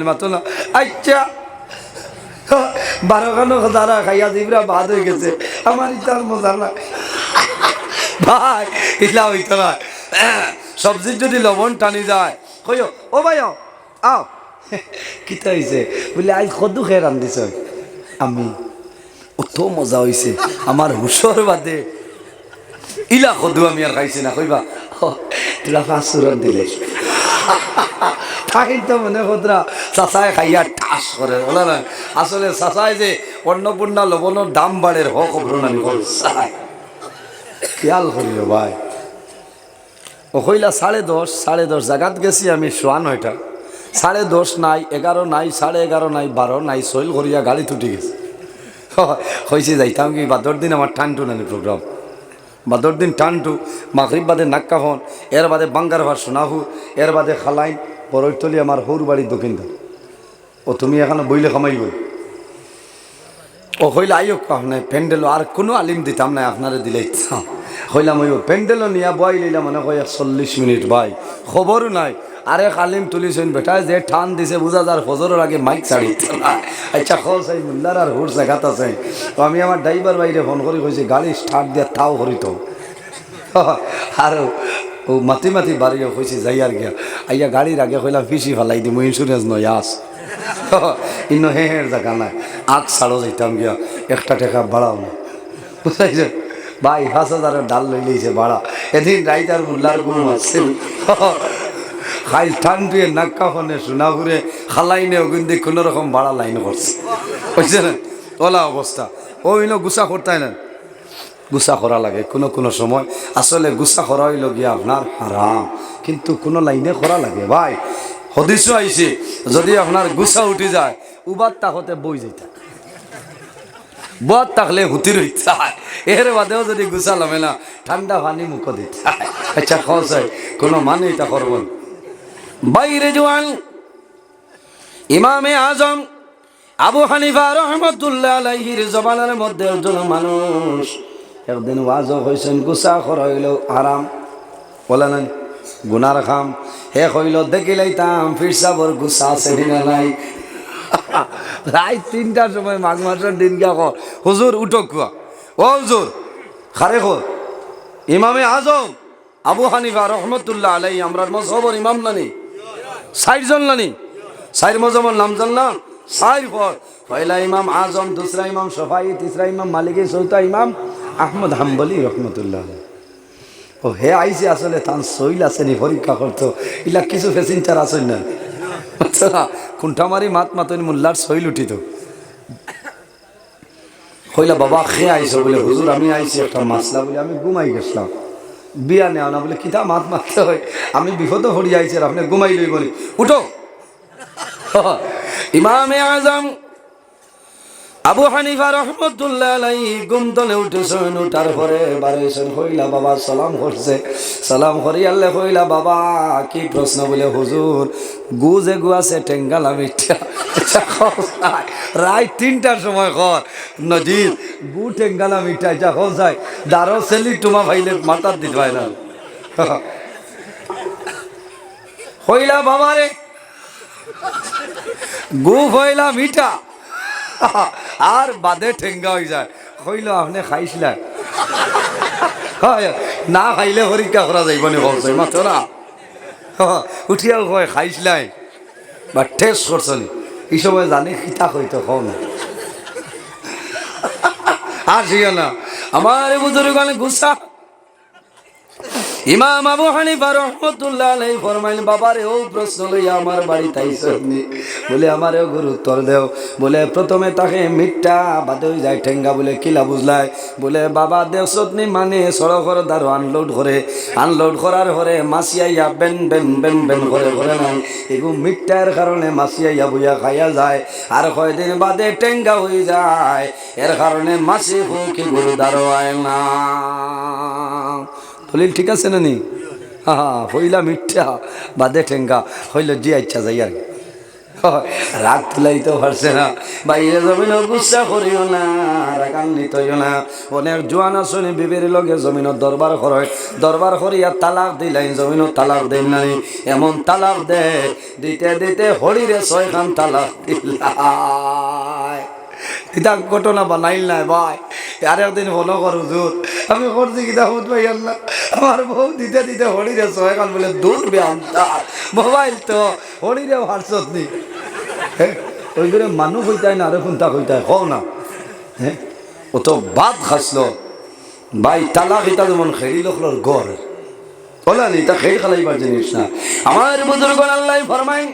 মাতো না আচ্ছা 12 খানো দাঁড়া খাইয়া দিবরা বাদ হয়ে গেছে আমার ইতার মজা না ভাই ইলা হইতো না সবজির যদি লবণ টানি যায় কইও ও ভাই আও কিতা হইছে বলে আজ কদু খেয়ে রান্ধিছ আমি অত মজা হইছে আমার হুশর বাদে ইলা কদু আমি আর খাইছি না কইবা তোরা 5 দিলে তাই তো মনে কতরা চাচায় খাইয়া ঠাস করে বলে না আসলে চাচায় যে অন্নপূর্ণা লবণের দাম বাড়ের হক অগ্রণী করছায় খেয়াল করিল ভাই ও কইলা 10:30 জায়গাত গেছি আমি 9:30 10:30 নাই 11 নাই 11:30 নাই 12 নাই সইল করিয়া গাড়ি তুটি গেছে কইছি যাইতাম কি বাদর দিন আমার টানটু নানি প্রোগ্রাম বাদর দিন টানটু মাগরিব বাদে নাক্কাফন এর বাদে বাঙ্গার ভার শোনাহু এর বাদে খালাইন বরৈতলি আমার হৌর বাড়ির দক্ষিণ ও তুমি এখানে বইলে খামাই বই ও কইলা আইও আপনার প্যান্ডেলও আর কোনো আলিম দিতাম না আপনারে দিলে হইলাম ওই প্যান্ডেলও নিয়া বই লইলাম মনে কয় 40 মিনিট ভাই খবরও নাই আরে আলিম তুলিছেন বেটা যে ঠান দিছে বুঝা যার ফজরের আগে মাইক ছাড়ি আচ্ছা খোঁজ এই মুল্লার আর হুর জায়গাত আছে তো আমি আমার ড্রাইভার বাইরে ফোন করে কইছি গাড়ি স্টার্ট দিয়া তাও করিত আর ও মাতি মাতি বাড়িও কইছি যাই আর গিয়া আইয়া গাড়ির আগে কইলাম ফিসি ফেলাই দিম ইন্স্যুরেন্স নয় আস ইন্ন হের জায়গা নাই আগ ছাড়ো যাইতাম গিয়া 1 টাকা বাড়াও না বুঝাইছে ভাই 5,000 ডাল লই লইছে ভাড়া এদিন রাইতার মুল্লার ঘুম আসছে খাই ঠান দিয়ে নাক্কা ফোনে শোনা ঘুরে খালাইনে কিন্তু কোনো রকম ভাড়া লাইন করছে বুঝছে না ওলা অবস্থা ওই ন গুছা করতাই না গুছা করা লাগে কোনো কোনো সময় আসলে গুছা করা হইল গিয়া আপনার হারাম কিন্তু কোনো লাইনে করা লাগে ভাই হদিসও আইছে যদি আপনার গুছা উঠি যায় উবার তাকতে বই যাইতা বদ থাকলে হুতির হইতে এর বাদেও যদি গুছা লমে না ঠান্ডা পানি মুখ দিতে আচ্ছা খোঁজ হয় কোনো মানে এটা করবেন বাইরে জওয়ান ইমামে আজম আবু হানিফা রহমতুল্লাহ আলাইহির জবানের মধ্যে একজন মানুষ একদিন ওয়াজও হইছেন গুছা করা হইল হারাম বলে না গুনার খাম হে কইল দেখিলাইতাম ফিরসাবর গুছা আছে না নাই রাত 3টার সময় মাঘ মাসের দিন গা হুজুর উঠো কুয়া ও হুজুর খারে খো ইমামে আজম আবু হানিফা রহমতুল্লাহ আলাইহি আমরার মযহবের ইমাম নানি 60 জন নানি 4 মযহবের নাম জান না 4 পর পয়লা ইমাম আজম দুসরা ইমাম শফাই তিসরা ইমাম মালিকি চৌথা ইমাম আহমদ হাম্বলি রহমতুল্লাহ ও হে আইছে আসলে তান সইল আছে নি পরীক্ষা করতো ইলা কিছু ফেসিনচার আছে না খুঁটামারি মাত মাতন মোল্লার সইল উঠিত কইলা বাবা খে আইসো বলে হুজুর আমি আইছি একটা মাসলা বলে আমি ঘুমাই গেছিলাম বিয়া নেওয়া না বলে কিতা মাত মারতে হয় আমি বিপদ হরি আইছি আর আপনি ঘুমাই লই বলি উঠো ইমামে আজম আবু হানিফা রহমতুল্লাহ আলাইহি গুমতলে উঠেছেন উঠার পরে বাড়িছেন কইলা বাবা সালাম করছে সালাম করি আল্লাহ কইলা বাবা কি প্রশ্ন বলে হুজুর গু যে গু আছে টেঙ্গালা মিঠা রাত 3টার সময় কর নজির গু টেঙ্গালা মিঠা যা যায় দারো সেলি টুমা ভাইলে মাথার দিতে হয় না কইলা বাবা রে গু কইলা মিঠা আর বাদে ঠেঙ্গা হয়ে যায় কইল আপনি খাইছিলেন না খাইলে পরীক্ষা করা যাইব নি বলছে মাত্র না উঠিয়াও কয় খাইছিলেন বা টেস্ট করছনি এই সময় জানি খিতা হইতো কও না আর ছিল না আমার বুজুর্গ গুসা ইমাম আবু হানিফা রহমতুল্লাহ আলাইহি ফরমাইলেন বাবারে ও প্রশ্ন লইয়া আমার বাড়িতে আইছনি বলে আমারেও গুরু উত্তর দেও বলে প্রথমে তাকে মিঠা বাদে হয়ে যায় ঠেঙ্গা বলে কিলা বুঝলাই বলে বাবা দেওসতনি মানে সড়কর দ্বারা আনলোড করার পরে মাসিয়াইয়া বেন বেন বেন বেন করে করে নাই এগু মিঠার কারণে মাসিয়াইয়া বুয়া খাইয়া যায় আর কয়দিন বাদে ঠেঙ্গা হয়ে যায় এর কারণে মাসি ফুকি গুরু দাঁড়ায় না দলিল ঠিক আছে না নি হা হইলা মিঠা বাদে ঠেঙ্গা হইল জি আচ্ছা যাই আর রাগ তুলাইতে পারছে না। বাইরে জমিনও গুচ্ছা করিও না, রাগান্বিত হইও না। অনেক জোয়ান আসনি বিবির লগে জমিনত দরবার করে, দরবার করিয়া তালাক দিলাই, জমিনত তালাক দেন নাই। এমন তালাক দে দিতে দিতে হরিরে 6 খান তালাক দিলাই। এটা ঘটনা বানাইল নাই ভাই। আর একদিন ফলো করো জোর আমি করছি কিনা হুদ ভাই আল্লাহ, আমার বউ দিতে দিতে হরিরে 6 খান বলে দূর বেআমতা মোবাইল তো হরিরে হোয়াটসঅ্যাপ নি। ওই করে মানুষ হইতায় না, আরে কোনটা হইতায় হও না। হ্যাঁ ও তো ভাত খাসলো ভাই। তালাক এটা যেমন খেলি লোকলোর গড় বলা নি, তা খেয়ে খালাইবার জিনিস না। আমার বুজুর্গ আল্লাহ ফরমাই,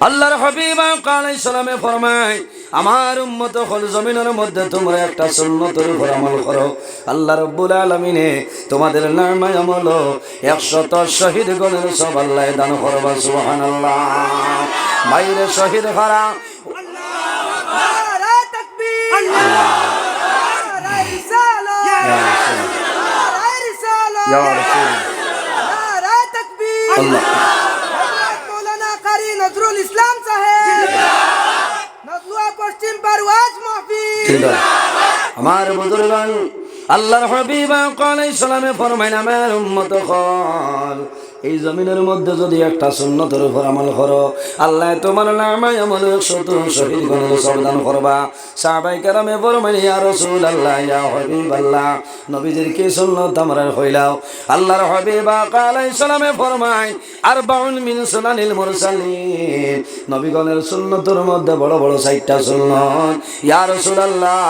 আল্লাহর হাবিব আলাইহিস সালামে ফরমায়, আমার উম্মত হল জমিনের মধ্যে তোমরা একটা সুন্নতের উপর আমল করো। আল্লাহ রাব্বুল আলামিনে তোমাদের নামায় আমল 100 শহীদ গণের সব আল্লাহ দান করবা। সুবহানাল্লাহ। বাইরে শহীদ হারা নারে তাকবীর, নারে রিসালাত, নারে রিসালাত, নারে তাকবীর। আল্লাহ মৌলানা কারি নজরুল ইসলাম সাহেব, নজরুল পশ্চিম পারওয়াজ মাহফিল। আমার বুজুর্গান আল্লাহর হাবিব আলাইহিস সালামে ফরমায়, আমার উম্মত হল এই জমিনের মধ্যে যদি একটা সুন্নতের উপর আমল করো, আল্লাহ তোমার নামায় আমল 100 শহীদ গণের সব দান করবা। সাহাবায়ে কেরামে ফরমায়, ইয়া রাসূলুল্লাহ, ইয়া হাবিবাল্লাহ, নবীজির কি সুন্নত আমরা হইলাও। আল্লাহর হাবিব আলাইহিস সালামে ফরমায়, 40 মিন সুনানিল মুরসালিন, নবীগণের সুন্নতের মধ্যে বড় বড় 60টা সুন্নত। ইয়া রাসূলুল্লাহ,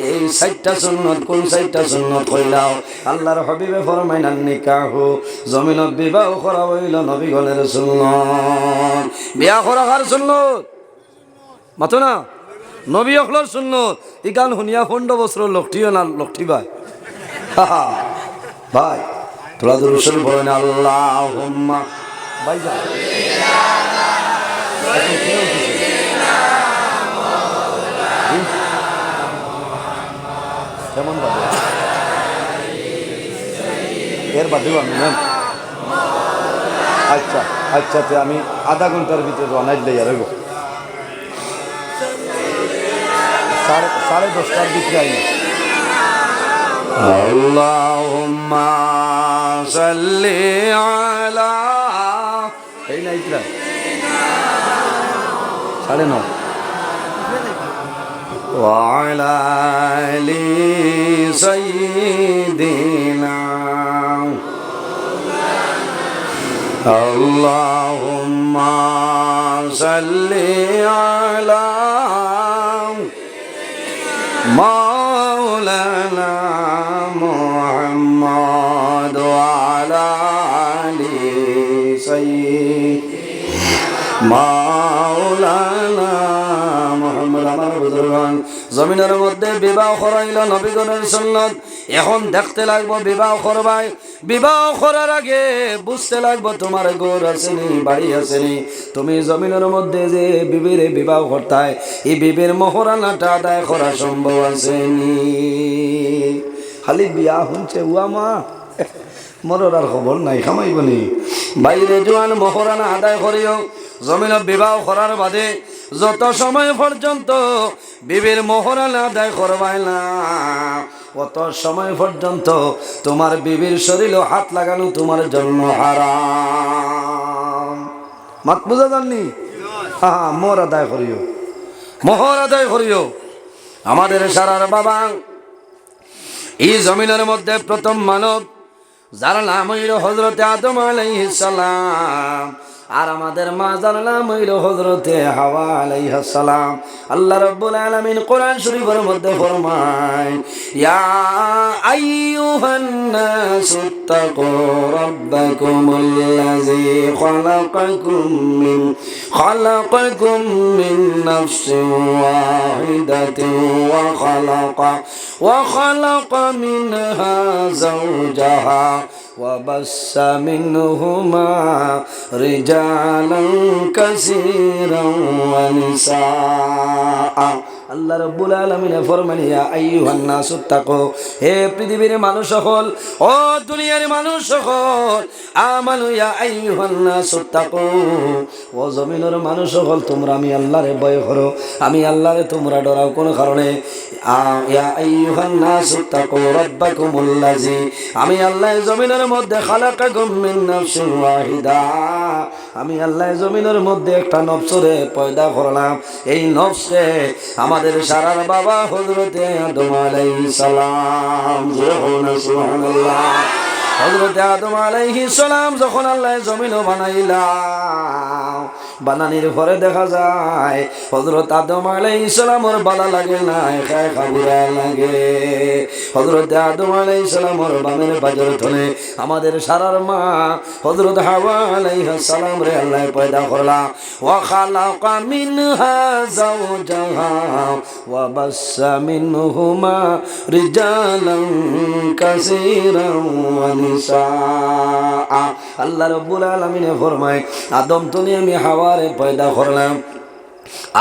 এই 60টা সুন্নত কোন 60টা সুন্নত হইলাও? আল্লাহর হাবিবে ফরমায়, নিকাহু, জমিনত বিবাহ করা হইল নবীগণের সুন্নত। বিয়া করা কার সুন্নত? মাতো না, নবী অখলর সুন্নত। এই গান শুনিয়া 15 বছর লক্ষিও না লক্ষি ভাই। ভাই তোরা দুরূদ শরীফ পড়ো না। আল্লাহুম্মা ভাই যা কেমন বাদে এর বাদেও আমি না। আচ্ছা আচ্ছা, আমি আধা ঘন্টার ভিতরে রওনায় দিলে আর সাড়ে 10টার ভিতরে আইনা। আল্লাহুম্মা সাল্লি আলা, এই না ইতরা 9:30 ওয়া আলা আলি সাইয়্যিদিনা। আল্লাহুম্মা সাল্লি আলা মাওলানা মুহাম্মদ ওয়া আলা আলি সাইয়্যিদিনা মাওলানা মুহাম্মদ। আমার বুজুর্গান জমিনের মধ্যে বিবাহ করাইল নবীগণের সুন্নত। এখন দেখতে লাগবো বিবাহ করবাই, বিবাহ করার আগে বুঝতে লাগবো তোমার ঘর আসেনি, বাড়ি আসেনি। তুমি জমিনের মধ্যে যে বিবির বিবাহ করতায়, এই বিবির মোহরানাটা আদায় করা সম্ভব আসেনি। খালি বিয়া শুনছে উয়া মা মরার আর খবর নাই, খামাইবনি। বাইরে জোয়ান মোহরানা আদায় করিও। জমিনের বিবাহ করার বাদে যত সময় পর্যন্ত বিবির মোহরানা আদায় করবাই না, অত সময় পর্যন্ত তোমার বিবির শরীরে হাত লাগানো তোমার জন্য হারাম। মাত বুঝা জাননি? হ্যাঁ, মোহর আদায় করিও, মোহর আদায় করিও। আমাদের সারার বাবা এই জমিনের মধ্যে প্রথম মানব, যার নাম হইল হযরতে আদম আলাইহিস সালাম। আর আমাদের মা যার নাম হইল হযরতে হাওয়া আলাইহিস সালাম। আল্লাহ রাব্বুল আলামিন কোরআন শরীফের মধ্যে ফরমায়, ইয়া আইয়ুহান নাসু তাকু রাব্বাকুমুল্লাযী খালাকাকুম মিন নাফসিন ওয়াহিদাতিন ওয়া খালাকা মিনহা যাওজাহা وبث منهما رجالا كثيرا ونساء আল্লাহ রাব্বুল আলামিন ফরমান ইয়া আইয়ুহান নাসু তাকু, হে পৃথিবীর মানুষ সকল, ও দুনিয়ার মানুষ সকল, আমানু ইয়া আইয়ুহান নাসু তাকু, ও জমিনের মানুষ সকল তোমরা আমি আল্লাহরে ভয় করো, আমি আল্লাহরে তোমরা ডরাও। কোন কারণে? ইয়া আইয়ুহান নাসু তাকু রাব্বাকুমুল্লাযী, আমি আল্লাহ জমিনের মধ্যে খালাকাকুম মিন নাফসিন ওয়াহিদা, আমি আল্লাহ জমিনের মধ্যে একটা নফসরে পয়দা করলাম। এই নফসে আমাদের সারার বাবা হযরতে আদম আলাইহিস সালাম, সুবহানাল্লাহ। হযরতে আদম আলাইহিস সালাম যখন আল্লাহ জমিন বানাইলাম, বানানির পরে দেখা যায় হযরত আদম আলাইহিস সালামের বালা লাগে না, খায় খাবুরা লাগে। হযরত আদম আলাইহিস সালামের বামের বাজার ধরে আমাদের সারার মা হযরত হাওয়া আলাইহিস সালাম রে আল্লাহ পয়দা করলা। ওয়া খালাকা মিনহা যাওজাহা ওয়া বাসসা মিনহুমা রিজালান কাসীরান ওয়া নিসা। আল্লাহ রাব্বুল আলামিন ফরমায় আদম তুমি আমি হাওয়ারে পয়দা করলাম,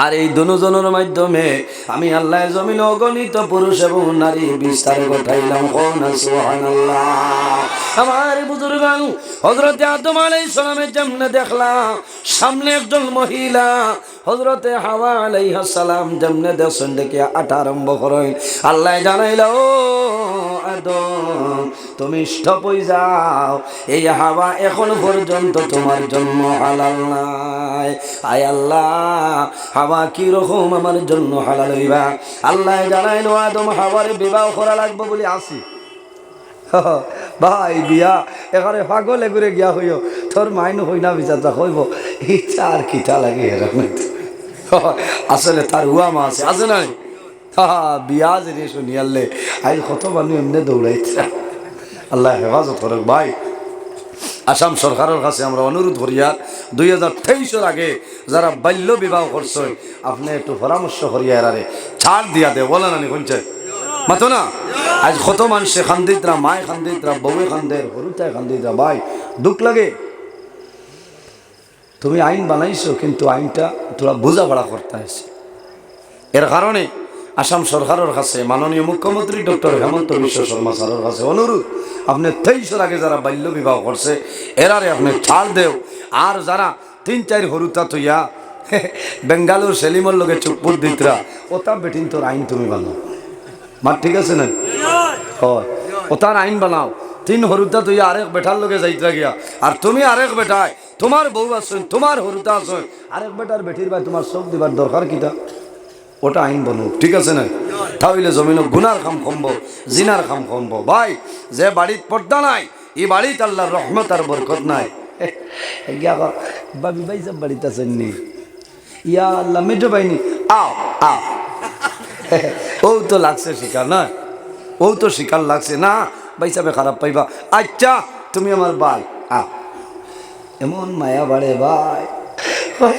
আর এই দুজনের মাধ্যমে আমি আল্লাহ জমিন অগণিত পুরুষ এবং নারী বিস্তার ঘটাইলাম। সুবহানাল্লাহ। আমার বুজুর্গান হযরতে আদম আলাইহিস সালামের যেমনে দেখলাম সামনে একজন মহিলা হযরতে হাওয়া আলাইহিস সালাম যেমনে দেখছেন দেখে আটা আরম্ভ করেন। আল্লাহ জানাইলা, ও আদম তুমি স্টপ হয়ে যাও, এই হাওয়া এখন পর্যন্ত তোমার জন্য হালাল নাই। আয় আল্লাহ, হাওয়া কি রকম আমার জন্য হালাল হইবা? আল্লাহ জানাইলো আদম হাওয়ারে বিবাহ করা লাগবে বলে আসি। ভাই বিয়া এখানে পাগলে ঘুরে গিয়া হইও, তোর মাইন হই না বিচারটা হইব ইচ্ছা আর কিটা লাগে এরকম। আসলে তার হুয়া মা আছে নাই? বিয়া যে শুনি আনলে আজ কত মানুষ এমনি দৌড়াইছে। আল্লাহ হেফাজত করুক। ভাই আসাম সরকারের কাছে আমরা অনুরোধ করি, আর 2023-এর আগে যারা বাল্য বিবাহ করছে আপনি একটু পরামর্শ করিয়া এরারে ছাড় দিয়া দে, বলে না শুনছে মাতো না? আজ কত মানুষে খান্দিতরা, মায় খান্দিতরা, বউয়ে খান্দের, হরুতায় খান্দিতরা। ভাই দুঃখ লাগে। তুমি আইন বানাইছো কিন্তু আইনটা তোরা বোঝাপড়া করতে আসছে। এর কারণে আসাম সরকারের কাছে মাননীয় মুখ্যমন্ত্রী ডক্টর হেমন্ত বিশ্ব শর্মা স্যারের কাছে অনুরোধ, আপনি 23-এর আগে যারা বাল্য বিবাহ করছে এরারে আপনি ছাড় দেও। আর যারা 3-4 হরুতা তৈয়া বেঙ্গালুর সেলিমর লোকে চুপুর দিতরা, ওটা বেটিন তোর আইন তুমি বানাও। মার ঠিক আছে না? হয় ওটার আইন বানাও। 3 হরুতা তৈয়া আরেক বেটার লোকে যাইতরা গিয়া, আর তুমি আরেক বেটায় তোমার বউ আসছেন, তোমার হরুতা আসছেন, আরেক বেটার বেটির ভাই তোমার চোখ দিবার দরকার কিটা? ওটা আইন বনুক, ঠিক আছে না? তাহলে জমিন গুনার খাম কমবো, জিনার খাম কমবো। ভাই যে বাড়িত পর্দা নাই এই বাড়িতে আল্লাহর রহমত আর বরকত নাই। বাবি ভাই সব বাড়িতে আছেন নি? ইয়া আল্লাহ মেজো ভাইনি আও আও। ও তো লাগছে শিকার না, ও তো শিকার লাগছে না, ভাই সাহেব খারাপ পাইবা। আচ্ছা তুমি আমার বাল আও। এমন মায়া বাড়ে ভাই,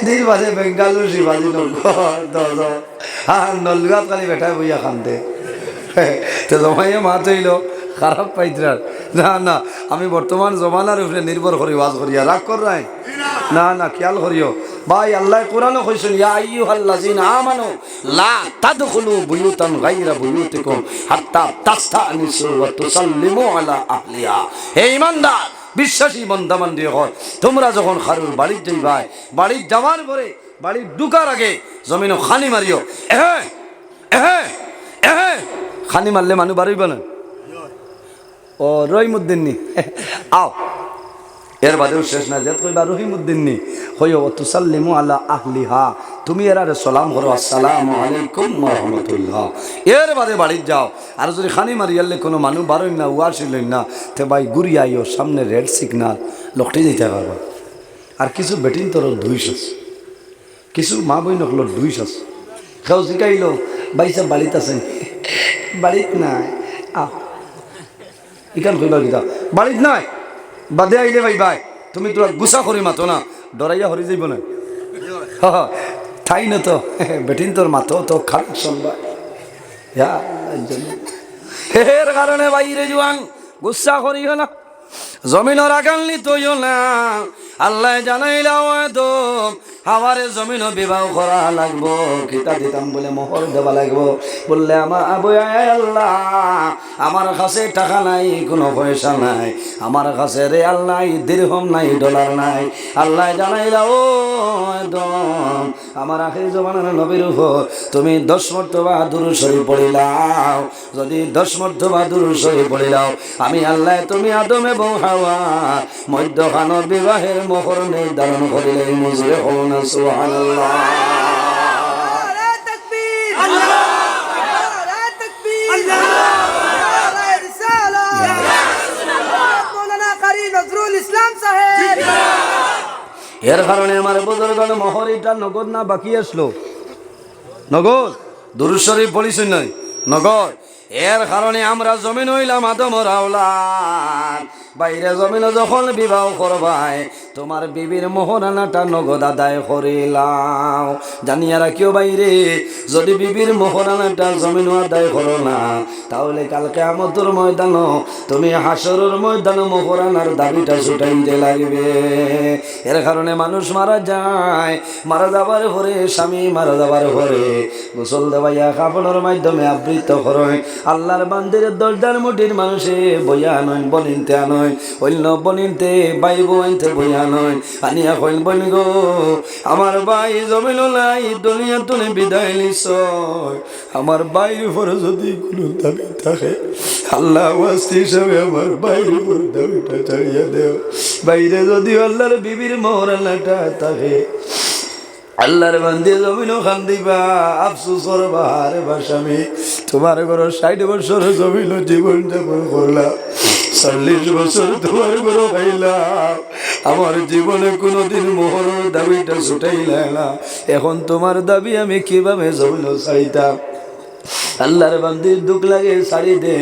দিন বাজে বেঙ্গালুর শিবাজি নগর আর নলগাঁত খালি বেটায় বইয়া খান্দে। তো জমাইয়া মা তৈল খারাপ পাইতরার না না, আমি বর্তমান জমানার উপরে নির্ভর করি ওয়াজ করিয়া, রাগ কর নাই না না, খেয়াল করিও ভাই। আল্লাহ কোরআনে কইছেন ইয়া আইয়ুহাল্লাযিনা আমানু লা তাদখুলু বুয়ুতান গায়রা বুয়ুতিকুম হাত্তা তাস্তানিসু ওয়া তুসাল্লিমু আলা আহলিহা। হে ঈমানদার বিশ্বাসী বন্দাবান্দি হয়, তোমরা যখন খারুর বাড়ির যাইবাই, বাড়ির যাওয়ার পরে বাড়ির ঢুকার আগে জমিন খানি মারিও। খানি মারলে মানুষ বাড়িব না। ও রহিমউদ্দিন নি আও, এর বাদেও শেষ না যে কইবা রহিমউদ্দিন নি হইও তুসাল্লিমু আলা আহলিহা, তুমি এরারে সালাম করো আসসালামু আলাইকুম ওয়া রাহমাতুল্লাহ। এর বাদে বাড়ির যাও। আর যদি খানি মারিয়ালে কোনো মানুষ বারোই না উয়াশিলেন না, তে ভাই ঘুরি আইও, সামনে রেড সিগনাল লকটি দিতে পারবা। আর কিছু বেটিন তোর দুইশ আছে, কিছু মা বই নকল দুইশ আছে। কেউ শিখাইল ভাই সব বাড়িতে আছেন, বাড়িত নাই আহ ইকান কইবা কিতা বাড়িত নাই বাদে আইলে ভাই ভাই তুমি তোরা গুছা করি মাতো না, ডরাইয়া হরি যাইব না। ঠাই না তো বেটিন তোর মাতো তো খারাপ শুনবা। এর কারণে বাইরে জুয়ান গুসা করিও না, জমিনের আগানলি তৈও না। আল্লাহ জানাইলাও একদম আমারে জমিনও বিবাহ করা লাগবো, কিতা দিতাম বলে মোহর দেওয়া লাগবো। বললে আমার আবু আল্লাহ, আমার কাছে টাকা নাই, কোনো পয়সা নাই, আমার কাছে রিয়াল নাই, দিরহম নাই, ডলার নাই। আল্লাহ জানাইলা, ও একদম আমার আখির জমানার নবীর উপর তুমি 10 মর্তবা দুরূদ শরীফ পড়িলাও। যদি 10 মর্তবা দুরূদ শরীফ পড়িলাও, আমি আল্লাহ তুমি আদম এবং হাওয়া মধ্যখানের বিবাহের মোহর নির্ধারণ করিলে মুজরে হল না। সুবহানাল্লাহ। নারে তাকবীর, নারে তাকবীর, নারে রিসালাত, মৌলানা কারি নজরুল ইসলাম সাহেব। এর কারণে আমার বুজুর্গগণ মোহর এটা নগদ না বাকি আসলো, নগদ দুরূদ শরীফ পড়িছেন নাই, নগদ। এর কারণে আমরা জমিন হইলাম আদমর আওলাদ। বাইরে জমিনে যখন বিবাহ করবাই, তোমার বিবির মোহরানাটা নগদ আদায় করিলাও। জানিয়া রাখিও বাইরে, যদি বিবির মোহরানাটা জমিন আদায় করো না, তাহলে কালকে কিয়ামতের ময়দানও তুমি হাসরের ময়দানে মোহরানার দাবিটা ছুটাইতে লাগবে। এর কারণে মানুষ মারা যায়, মারা যাবার পরে স্বামী মারা যাবার পরে গোসল দেওয়াইয়া কাফনের মাধ্যমে আবৃত করে আল্লাহর বান্দির দরজার মুঠির মানুষে বইয়া নয়, বলিনতে আনয়, অন্য বলিনতে বাইব আনতে বইয়া নয়, আনিয়া কইল বল গো আমার ভাই জমিল নাই, দুনিয়া তুমি বিদায় নিছ। আমার বাইর উপর যদি কোনো দাবি থাকে, আল্লাহ ওয়াস্তি হিসাবে আমার বাইর উপর দাবিটা ছাড়িয়ে দেও। বাইরে যদি আল্লাহর বিবির মোহরানাটা থাকে, আল্লাহর বান্দি জমিনও খান দিবা, আফসোস করবা, আরে বাসামি তোমার ঘর 60 বছর জমিন জীবন যাপন করলাম, 40 বছর তোমার ঘর খাইলাম, আমার জীবনে কোনোদিন মোহরের দাবিটা ছুটাইলা না। এখন তোমার দাবি আমি কিভাবে জমিন চাইতাম? আল্লাহর বান্দির দুঃখ লাগে, ছাড়ি দে,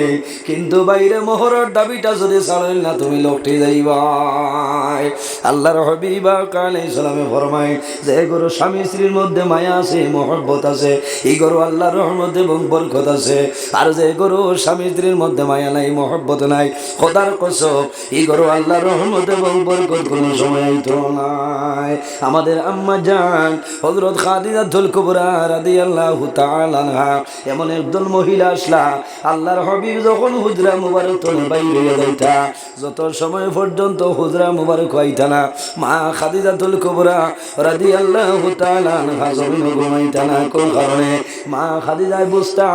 কিন্তু বাইরে মোহরের দাবিটা যদি ছাড়েন না, তুমি লোকটি যাইবাই। আল্লাহর হাবিব আলাইহিস সালামে ফরমায় যে গরু স্বামী স্ত্রীর মধ্যে মায়া আছে, মহব্বত আছে, এই গরু আল্লাহর রহমত এবং বরকত আছে। আর যে গরু স্বামী স্ত্রীর মধ্যে মায়া নাই, মহব্বত নাই, খোদার কসম এই গরু আল্লাহর রহমত এবং বরকত কোনো সময় তো নাই। আমাদের আম্মা জান হযরত খাদিজাতুল কুবরা রাদিয়াল্লাহু তাআলা আনহা এমন একদল মহিলা আসলা, আল্লাহর হাবিব যখন হুজরা মুবারক তো বাইরে যাইতা, যত সময় পর্যন্ত হুজরা মুবারক হইতা না, মা খাদিজাতুল কুবরা রাদিয়াল্লাহু তাআলা আনহা জমিনে ঘুমাইতা না। কোন কারণে? মা খাদিজায় বুঝতা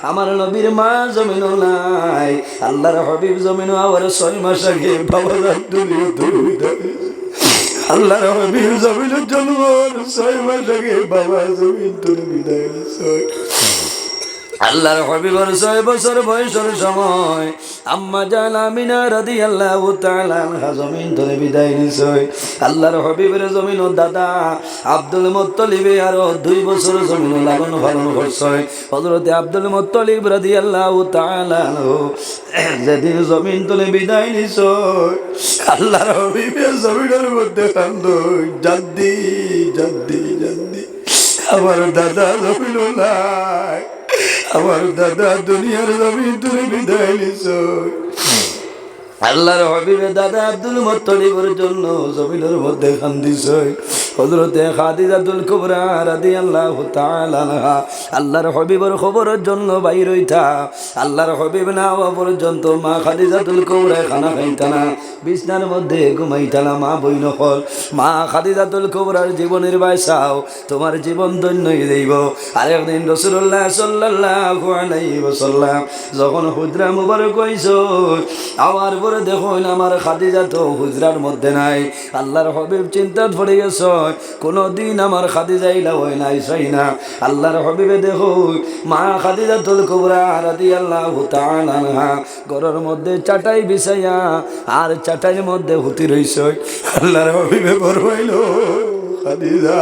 আমার নবীর মা জমিনও নাই, আল্লাহর হাবিব জমিনও আবার 6 মাস আগে বাবা দুনিয়া দুনিয়া আল্লাহর হাবিব জমিনের জন্ম 6 মাস আগে বাবা জমিন তুলে বিদায় নিছে। আল্লাহর হাবিবের 6 বছর বয়সের সময় আম্মা জান আমিনা রাদিয়াল্লাহু তাআলা আনহা জমিন ধরে বিদায় নিছে। আল্লাহর হাবিবের জমিন ও দাদা আব্দুল মুত্তালিব আরো 2 বছর জমিন লালন পালন করছে। হযরত আব্দুল মুত্তালিব রাদিয়াল্লাহু তাআলা আনহু যেদিন জমিন ধরে বিদায় নিছে, আল্লাহর হাবিবের জমিনের মধ্যে কান্দো, জাদ্দি জাদ্দি জাদ্দি, আমার দাদা জমিন নাই, আমার দাদা দুনিয়ার জমিন তুমি বিদায় নিছ। আল্লাহর হাবিবের দাদা আব্দুল মুত্তালিবের জন্য জমিনের মধ্যে কান্দিছে। হযরতে খাদিজাতুল কুবরা রাদিয়াল্লাহু তাআলা আনহা আল্লাহর হাবিবের খবরের জন্য বাইর হইতা, আল্লাহর হাবিব না হওয়া পর্যন্ত মা খাদিজাতুল কুবরা খানা খাইতা না, বিছনার মধ্যে ঘুমাইতা না। মা বইন হল, মা খাদিজাতুল কুবরার জীবনের বাইসাও, তোমার জীবন ধন্য হয়ে যাইব। আরেকদিন রাসূলুল্লাহ সাল্লাল্লাহু আলাইহি ওয়াসাল্লাম যখন হুজরা মুবারক হইছো, আমার পরে দেখো আমার খাদিজা তো হুজরার মধ্যে নাই। আল্লাহর হাবিব চিন্তাত পড়ে গেছে, কোনদিন আমার খাদিজা ইলা হয় নাই চাই না। আল্লাহর হাবিবে দেখো মা খাদিজাতুল কুবরা রাদিয়াল্লাহু তাআলা আনহা ঘরের মধ্যে চাটাই বিছাইয়া আর চাটাইয়ের মধ্যে হুতি রইছে। আল্লাহর হাবিবে বলল, খাদিজা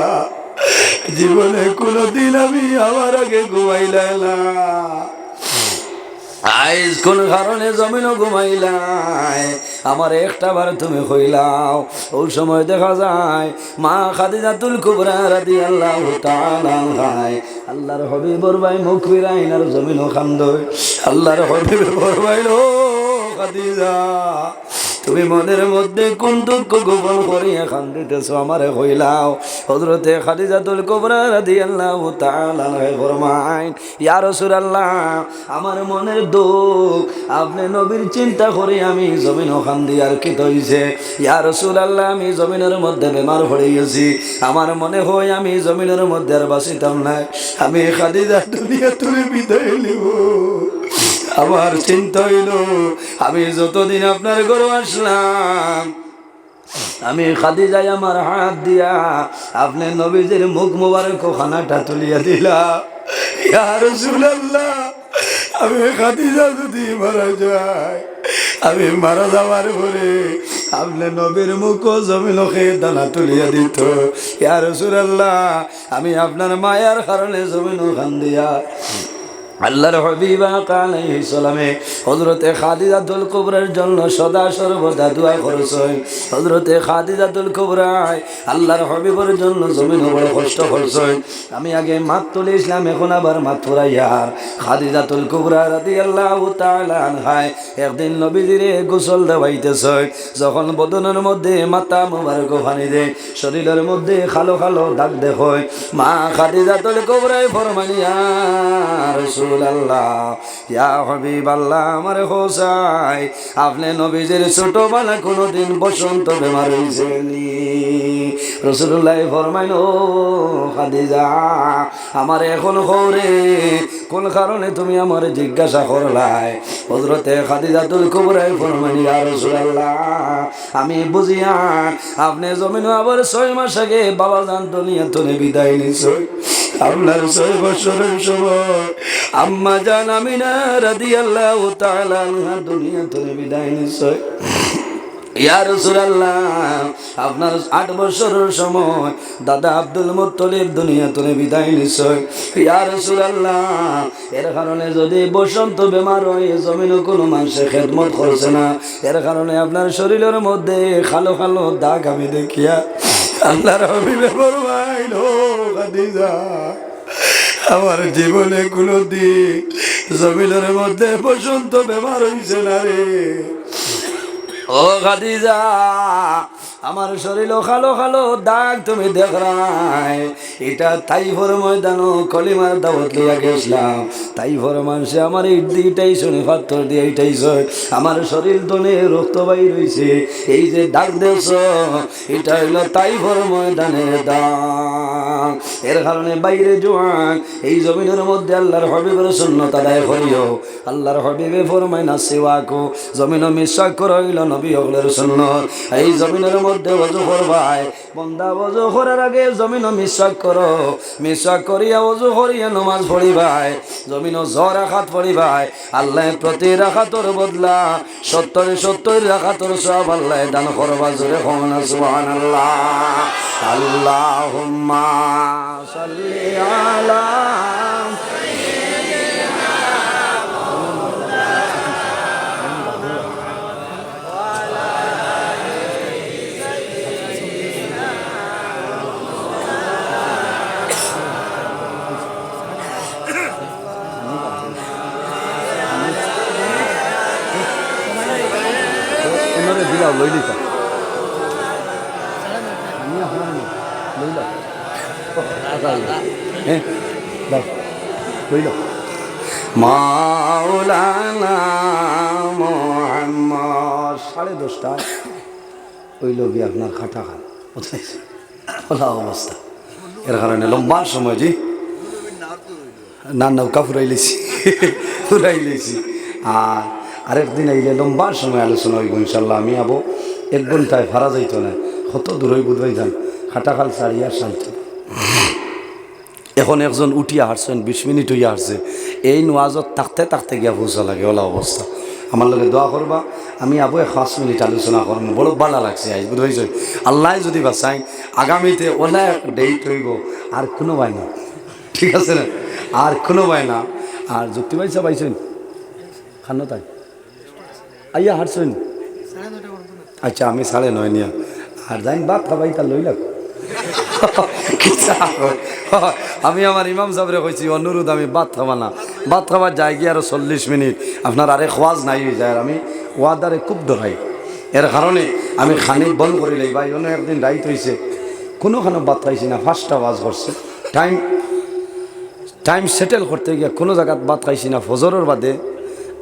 জীবনে কোনদিন আমি আমার আগে ঘুমাইলাম না, আইজ কোন কারণে জমিনও ঘুমাইলাই, আমার একটা বার তুমি হইলাও। ওই সময় দেখা যায় মা খাদিজাতুল কুবরা রাদিয়াল্লাহু তাআলা আনহা আল্লাহর হাবিবের ভাই মুখ ফিরাইন আর জমিনও কান্দয়। আল্লাহর হাবিব বলবাইল, খাদিজা তুমি মনের মধ্যে কোন দুঃখ গোপন করিয়া কান্দিতেছ আমারে কইলাও। হযরতে খাদিজাতুল কুবরা রাদিয়াল্লাহু তাআলা ফরমায়, ইয়া রাসূলুল্লাহ, আমার মনের দুঃখ আপনি নবীর চিন্তা করে আমি জমিনও কান্দি। আর কি হইছে? ইয়া রাসূলুল্লাহ, আমি জমিনের মধ্যে বেমার পড়ে গেছি। আমার মনে হয় আমি জমিনের মধ্যে আর বাঁচিতাম না। আমি খাদিজা দুনিয়া তুলে বিদায় নিব। আমার চিন্তা হইল আমি যতদিন আপনার ঘরে আসলাম, আমি খাদিজায় আমার হাত দিয়া আপনি নবীজির মুখ মোবারক খানাটা তুলিয়া দিলাম। ইয়া রাসূলুল্লাহ, আমি খাদিজা যদি মারা যায়, আমি মারা যাওয়ার পরে আপনি নবীর মুখ জমিনকে দানা তুলিয়া দিত। ইয়া রাসূলুল্লাহ, আমি আপনার মায়ার কারণে জমিন কান্দিয়া আল্লাহর হাবিব আলাইহিস সালামে হযরতে খাদিজাতুল কুবরার জন্য সদা সর্বদা দোয়া করেছেন। হযরতে খাদিজাতুল কুবরা আল্লাহর হাবিবের জন্য জমিন বড় কষ্ট করেছেন। আমি আগে মাত তুলে ইসলাম, এখন আবার মাত ফুরাইয়ার। খাদিজাতুল কুবরা রাদিয়াল্লাহু তাআলা আনহা একদিন নবীজিরে গোসল দেওয়াইতেছে। যখন বদনের মধ্যে মাথা মুবারক পানি দেয়, শরীরের মধ্যে কালো কালো দাগ দেখয়, মা খাদিজাতুল কুবরা ফরমানিয়া রাসূলুল্লাহ, ইয়া হাবিবাল্লাহ, আমার হোসাই আপনি নবীজির ছোটবেলা কোনোদিন বসন্ত বেমার হইছেনি? রাসূলুল্লাহ ফরমাইল, ও খাদিজা, আমার এখন খবরে কোন কারণে তুমি আমার জিজ্ঞাসা করলাই? হযরতে খাদিজাতুল কুবরা ফরমাইল, ইয়া রাসূলুল্লাহ, আমি বুঝিয়া আপনি জমিন আবার 6 মাস আগে বাবা জান দুনিয়া থেকে বিদায় নিছে। আপনার 6 বছরের সময় আম্মা জান আমিনা রাদিয়াল্লাহু তাআলা আনহা দুনিয়া থেকে বিদায় নিছে। ইয়া রাসূলুল্লাহ, আপনার 8 বছরের সময় দাদা আব্দুল মুত্তালিব দুনিয়া থেকে বিদায় নিছে। ইয়া রাসূলুল্লাহ, এর কারণে যদি বসন্ত বেমার হয় জমিনে কোনো মানুষের খেদমত করছে না, এর কারণে আপনার শরীরের মধ্যে কালো কালো দাগ আমি দেখিয়া আল্লাহর হাবিবে ফরমাইল, ও খাদিজা, আমার জীবনে কোনোদিন জমিনের মধ্যে বসন্ত বেমার হইছে না রে। ও খাদিজা, আমার শরীর কালো কালো দাগ তুমি দেখরাই, এটা তাইফর ময়দানও কলিমার দাওয়াত লইয়া গেছিলাম। তাইফর মানুষে আমার এই দিটাই শুনে পাথর দিয়ে এইটাই সয়, আমার শরীর দনে রক্ত বাইর হইছে। এই যে দাগ দেখছ, এটা হইল তাইফর ময়দানের দাগ। এর কারণে বাইরে জোয়ান এই জমিনের মধ্যে আল্লাহর হাবিবের সুন্নাত আদায় করিও। আল্লাহর হাবিবে ফরমায় না সিওয়াকু, জমিন মিশাক করইল নবী হলের সুন্নাত। এই জমিনের মধ্যে ওযু করবাই, বান্দা ওযু করার আগে জমিন মিশাক করো, মিশাক করিয়া ওযু করিয়া নামাজ পড়িবাই, জমিন জ্বর রাখাত পড়িবাই। আল্লাহ প্রতি রাখাতর বদলা 70 রাখাতর সব আল্লাহ দান করবা। জোরে হন সুবহানাল্লাহ। আল্লাহুম্মা সাল্লি আলা লইলিকা মাওলানা মুহাম্মদ 10:30 ওই লোক আপনার খাটা খান ওলা অবস্থা। এর কারণে লম্বা সময় জি না নৌকা ফুরাইলেছি। আর আরেকদিন আইলে লম্বা সময় আলোচনা হইব ইনশাল্লাহ। আমি আবো 1 ঘন্টায় ভাড়া যাইতো না, কত দূরই বুধবাই যান খাটাখাল ছাড়িয়া শান্ত। এখন একজন উঠিয়া হারছেন, 20 মিনিট হইয়া হারছে। এই নোয়াজত থাকতে থাকতে গিয়া পৌঁছা লাগে ওলা অবস্থা। আমার লগে দোয়া করবা, আমি আবো 5 মিনিট আলোচনা করবো। বড় ভালো লাগছে আজ বুধবাইছে। আল্লাহ যদি বাঁচাই আগামীতে ওলা ডেট হইব, আর কোনো ভাই না, ঠিক আছে না, আর কোনো ভাই না। আর যুক্তি পাইছা পাইছেন খানো তাই আইয়া হারছেন। আচ্ছা আমি 9:30 নিয়া আর যাইন বাপ খাবাই তা লইলাম। আমি আমার ইমাম সাহেবরে কইছি অনুরোধ, আমি ভাত খাবা না, ভাত খাবার যাই গিয়ে আরো 40 মিনিট আপনার আরে খোয়াজ নাই হয়ে যায়। আমি ওয়াদারে খুব ডরাই, এর কারণে আমি খানি বন্ধ করে লই ভাই। অন্য একদিন রাইত হয়েছে, কোনোখানে বাদ খাইছি না, 5টা ওয়াজ করছে। টাইম সেটেল করতে গিয়ে কোনো জায়গাত বাদ খাইছি না। ফজরের বাদে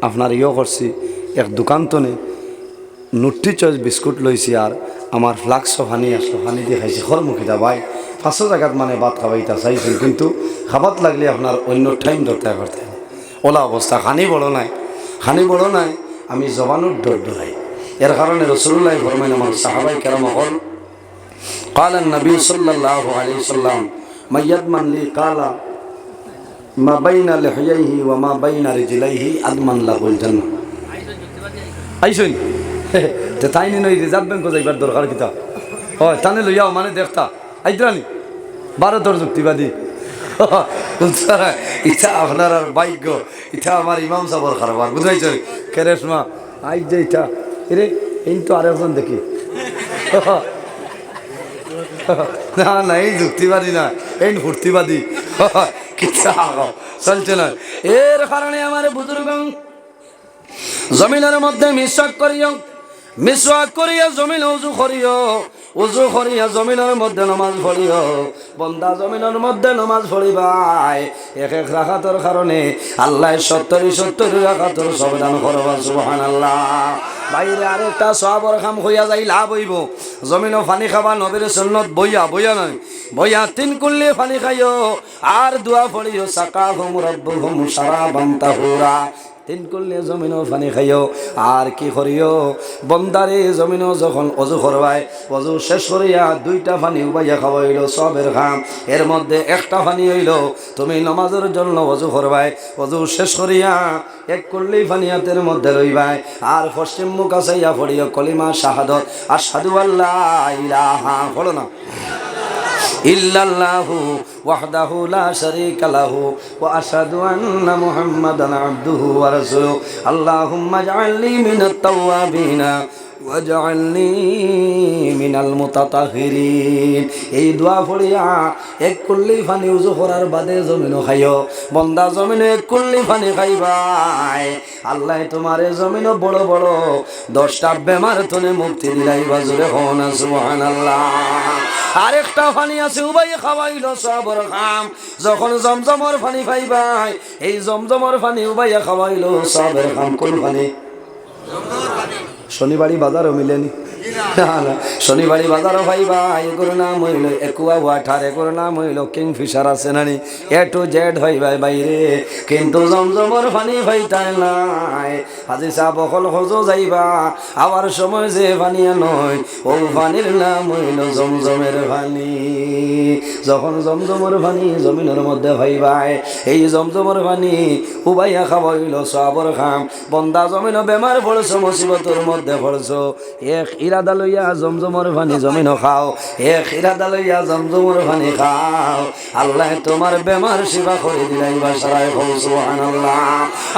আপনার করছি, এক দোকান তো নেই, নুট্টি চয়েস বিস্কুট লইছি আর আমার ফ্লাক্স পানি আসলো, পানি দিয়ে খাইছি। খরমুখিতা ভাই 500 জায়গাত মানে ভাত খাবাইতা চাইছেন, কিন্তু খাবাত লাগলে আপনার অন্য টাইম ধরতে করতে ওলা অবস্থা। খানি বড় নাই, আমি জবানুর ডরাই। এর কারণে রাসূলুল্লাহ ফরমাইন, আমার সাহাবায়ে কেরাম হল قال النبي صلى الله عليه وسلم من يضمن لي قال ما بين لحييه وما بين رجليه اضمن له الجنه। আইসুন তে তাইনি নই রিজার্ভ ব্যাংক যাইবার দরকার কিতা হয়, টানে লইয়াও মানে দেখতা আইদ্রানি ভারতের যুক্তিবাদী। ইটা আপনার আর ভাগ্য, ইটা আমার ইমাম সাবর খারবার বুঝাইছ। কেরেসমা আই যে ইটা এরে এই তো আরেকজন দেখি। না এই যুক্তিবাদী না, এই ফুর্তিবাদী কিতা চলছে না। এর কারণে আমার বুজুর্গ জমিনের মধ্যে মিসওয়াক করিয়া জমিন উজু করিয়া জমিনের মধ্যে নমাজ পড়িও। বন্দা জমিনের মধ্যে নমাজ পড়িবাই, এক রাখাতর কারণে আল্লাহ 70 রাখাতর সবদান করবা। সুবহানাল্লাহ। বাইরে আরেকটা সওয়াবের কাম হইয়া যাই, লাভ হইব। জমিনও পানি খাবা, নবীর সুন্নত বইয়া নয়, বইয়া 3 কুল্লি পানি খাইও আর দোয়া পড়িও, সাকাহুম রাব্বুহুম শারাবান তাহুরা। 3 কুল্লি জমিনও পানি খাইও আর কি করিও, বন্দারে জমিনও যখন অজু করবাই, অজু শেষ করিয়া 2টা পানি উবাইয়া খাওয়াইল সবের খাম। এর মধ্যে একটা পানি হইল তুমি নামাজের জন্য অজু করবাই, অজু শেষ করিয়া 1 কুল্লি পানি হাতের মধ্যে লইবাই আর পশ্চিম মুখ আসাইয়া পড়িও কলিমা শাহাদত, আশহাদু আল্লা ইলাহা বলো না ইল্লাল্লাহু ওয়াহদাহু লা শারীকা লাহু ওয়া আশহাদু আন্না মুহাম্মাদান আবদুহু ওয়া রাসূলুহু। আল্লাহুম্মা ইজআলনি মিনাত তাওয়াবিনা ওয়াজআলনি মিনাল মুতাতাহহিরিন। এই দোয়া পড়িয়া 1 কুল্লি পানি উযু করার বাদে জমিনও খাইও। বন্দা জমিনে 1 কুল্লি পানি খাইবাই, আল্লাহ তোমারে জমিনও বড় 10টা বেমার তনে মুক্তি দিলাই। বাজুরে হন সুবহানাল্লাহ। আরেকটা পানি আছে উবাই খাওয়াইল সবর খাম। যখন জমজমর পানি খাইবাই, এই জমজমর পানি উবাইয়া খাওয়াইল সবের খাম। কোন পানি? শনিবাড়ি বাজারও মিলেনি না, শনিবাড়ি বাজারও ভাইবা। এগুলোর নাম হইল একুয়া ওয়াটার, এগুলোর নাম হইল কিংফিশার আছে নানি, A to Z হইবাই বাইরে, কিন্তু জমজমর পানি ভাইতাই নাই। হাজি সাহেব বকল হজো যাইবা, আবার সময় যে পানি নয়, ও পানির নাম হইল জমজমের পানি। যখন জমজমর পানি জমিনের মধ্যে ভাইবাই, এই জমজমর পানি উবাইয়া খাওয়াইল সবর খাম। বন্দা জমিন বেমার পড়ছো, মুসিবতর মধ্যে পড়ছো, এক ইরাদা লইয়া জমজমর পানি জমিন খাও, এক ইরাদা লইয়া জমজমর পানি খাও, আল্লাহ তোমার বেমার সেবা করে দিলাই। বাসারায় সুবহানাল্লাহ।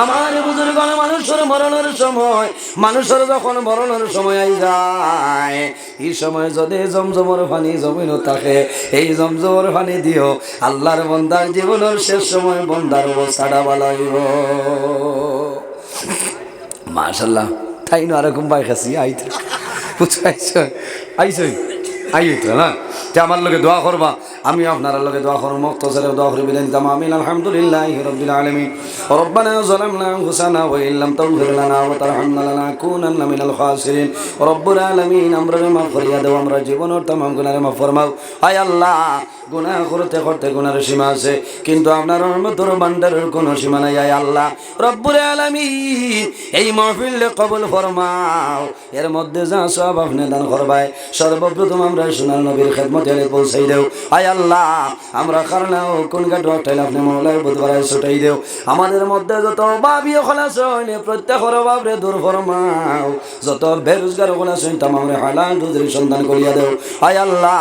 আমার বুজুর্গণ, মানুষের মরণের সময়, মানুষের যখন মরণের সময় আই যায়, এই সময় যদি জমজমর পানি জমিন থাকে, এই জমজমর পানি দিও, আল্লাহর বন্দার জীবনের শেষ সময় বন্দার অবস্থাটা ভালো হইব। মাশাআল্লাহ। তাই না এরকম পাই খাসি আইতে আইতো না যে আমার লগে দোয়া করবা, আমি আপনার লগে দোয়া করব। মুক্তসরে দোয়া করে বিলেন তামামিন। আলহামদুলিল্লাহি রাব্বিল আলামিন। রব্বানা যালামনা আনফুসানা ওয়া ইল্লাম তাগফির লানা ওয়া তারহামনা লানাকুনান্না মিনাল খাসিরিন। রব্বুল আলামিন, আমরা মাফ করিয়া দাও, আমরা জীবনের तमाम গুনাহ মাফ ফরমাও। আয় আল্লাহ, গুনাহ করতে করতে গুনার সীমা আছে, কিন্তু আপনার রহমতের ভান্ডারের কোনো সীমা নাই। আয় আল্লাহ রব্বুল আলামিন, এই মাহফিল কবুল ফরমাও। এর মধ্যে যা সওয়াব আপনি দান করবাই, সর্বপ্রথম আমরা সোনার নবীর খেদমতে পৌঁছাই দেও। আয় আল্লাহ, আমরা কারণেও কোন গাট ওয়াটাইল আপনি মওলায় বুধবারে ছুটাই দেও। আমাদের মধ্যে যত বাবিও খলাস হইনি, প্রত্যেকের বাবরে দূর ফরমাও। যত বেরোজগার খলাস হইন, তামামরে হালাল রুজির সন্ধান করিয়া দেও। আয় আল্লাহ,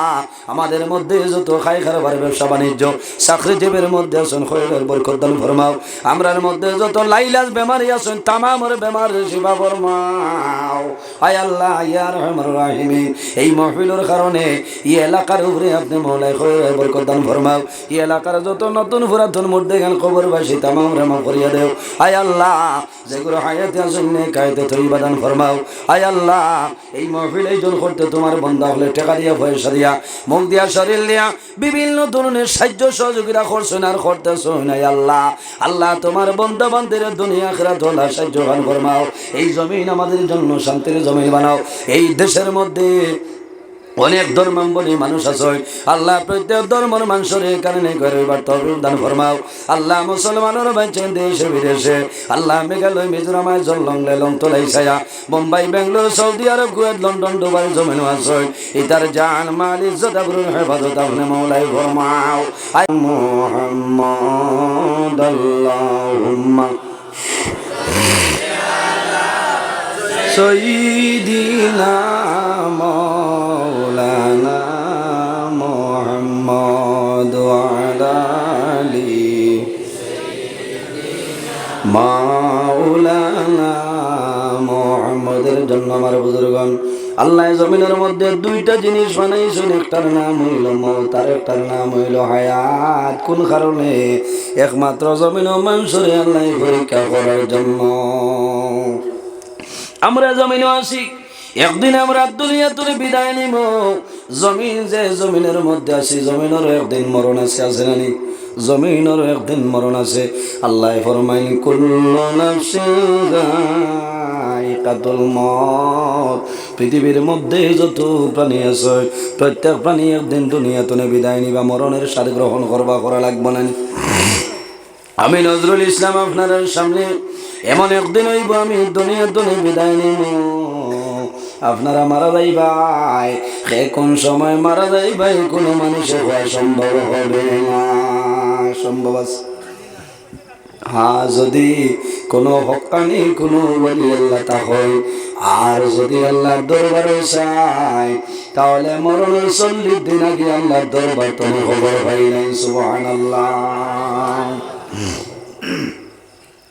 আমাদের মধ্যে যত খাই কারবার ব্যবসা বাণিজ্য চাকরিজীবীর মধ্যে আছেন খৈরের বরকত দান ফরমাও আমরার মধ্যে যত লাইলাজ বেমারি আছেন তামামের বেমার শিফা ফরমাও আয় আল্লাহ ইয়া রহমান রাহিমিন এই মাহফিলের কারণে এই এলাকার উপরে আপনি মওলাই খৈরের বরকত দান ফরমাও এই এলাকার যত নতুন পুরাতন মধ্যে গান কবরবাসী তামাম রে মাফ করিয়া দেও আয় আল্লাহ যেগুলো হায়াতে আছেন নেকায়েতে তৈবা দান ফরমাও আয় আল্লাহ এই মাহফিল আয়োজন করতে তোমার বান্দা হলে টাকা দিয়া পয়সা দিয়া মুখ দিয়া শরীর দিয়া বিভিন্ন ধরনের সাহায্য সহযোগিতা করছেন আর করতেছেন আয় আল্লাহ আল্লাহ তোমার বান্দা বান্দির দুনিয়া আখিরাত হলা সাহায্য দান ফরমাও এই জমিন আমাদের জন্য শান্তির জমিন বানাও এই দেশের মধ্যে অনেক ধর্মাবলী মানুষ আছে আল্লাহ প্রত্যেক ধর্মের মানুষের কারণে গরিবার তৌফিক দান ফরমাও আল্লাহ মুসলমানের বাইচেন দেশে বিদেশে আল্লাহ মেঘালয় মিজোরামায় জলং লেলং তোলাই ছায়া Mumbai Bangalore Saudi Arab Kuwait London Dubai জমিন আছে ইতার জান মাল ইজ্জত আবরুর হেফাজত আপনি মওলাই ফরমাও আয় মুহাম্মদ আল্লাহুম্মা সাইয়্যিদিনা মাওলানা মুহাম্মদ ওয়া আলা আলি মাওলানা মুহাম্মদের জন্য আমার বুজুর্গণ আল্লাহ জমিনের মধ্যে দুইটা জিনিস বানাইছেন একটার নাম হইল মওত আর একটার নাম হইল হায়াত কোন কারণে একমাত্র জমিন ও মানুষের আল্লাহ পরীক্ষা করার জন্য আমরা জমিনে আসি একদিন আমরা দুনিয়া তুলে বিদায় নিব জমিন যে জমিনের মধ্যে আছি জমিনেরও একদিন মরণ আছে নানি জমিনেরও একদিন মরণ আছে আল্লাহ ফরমাইন কুল্লু নাফসিন যায়িকাতুল মউত পৃথিবীর মধ্যে যত প্রাণী আছে প্রত্যেক প্রাণী একদিন দুনিয়া তুলে বিদায় নিবা মরণের স্বাদ গ্রহণ করা লাগবে না আমি নজরুল ইসলাম আপনার সামনে এমন একদিন হইব আমি দুনিয়া তুলে বিদায় নিব আপনারা মারা যাইবাই সে কোন সময় মারা যাইবাই কোনো মানুষের হওয়া সম্ভব হবে না সম্ভব আছে হ্যাঁ যদি কোনো হক্কানি কোনো ওলি আল্লাহ তা হয় আর যদি আল্লাহর দরবারে চায় তাহলে মরণের 40 দিন আগে আল্লাহর দরবার তুমি খবর পাই নাই সুবহানাল্লাহ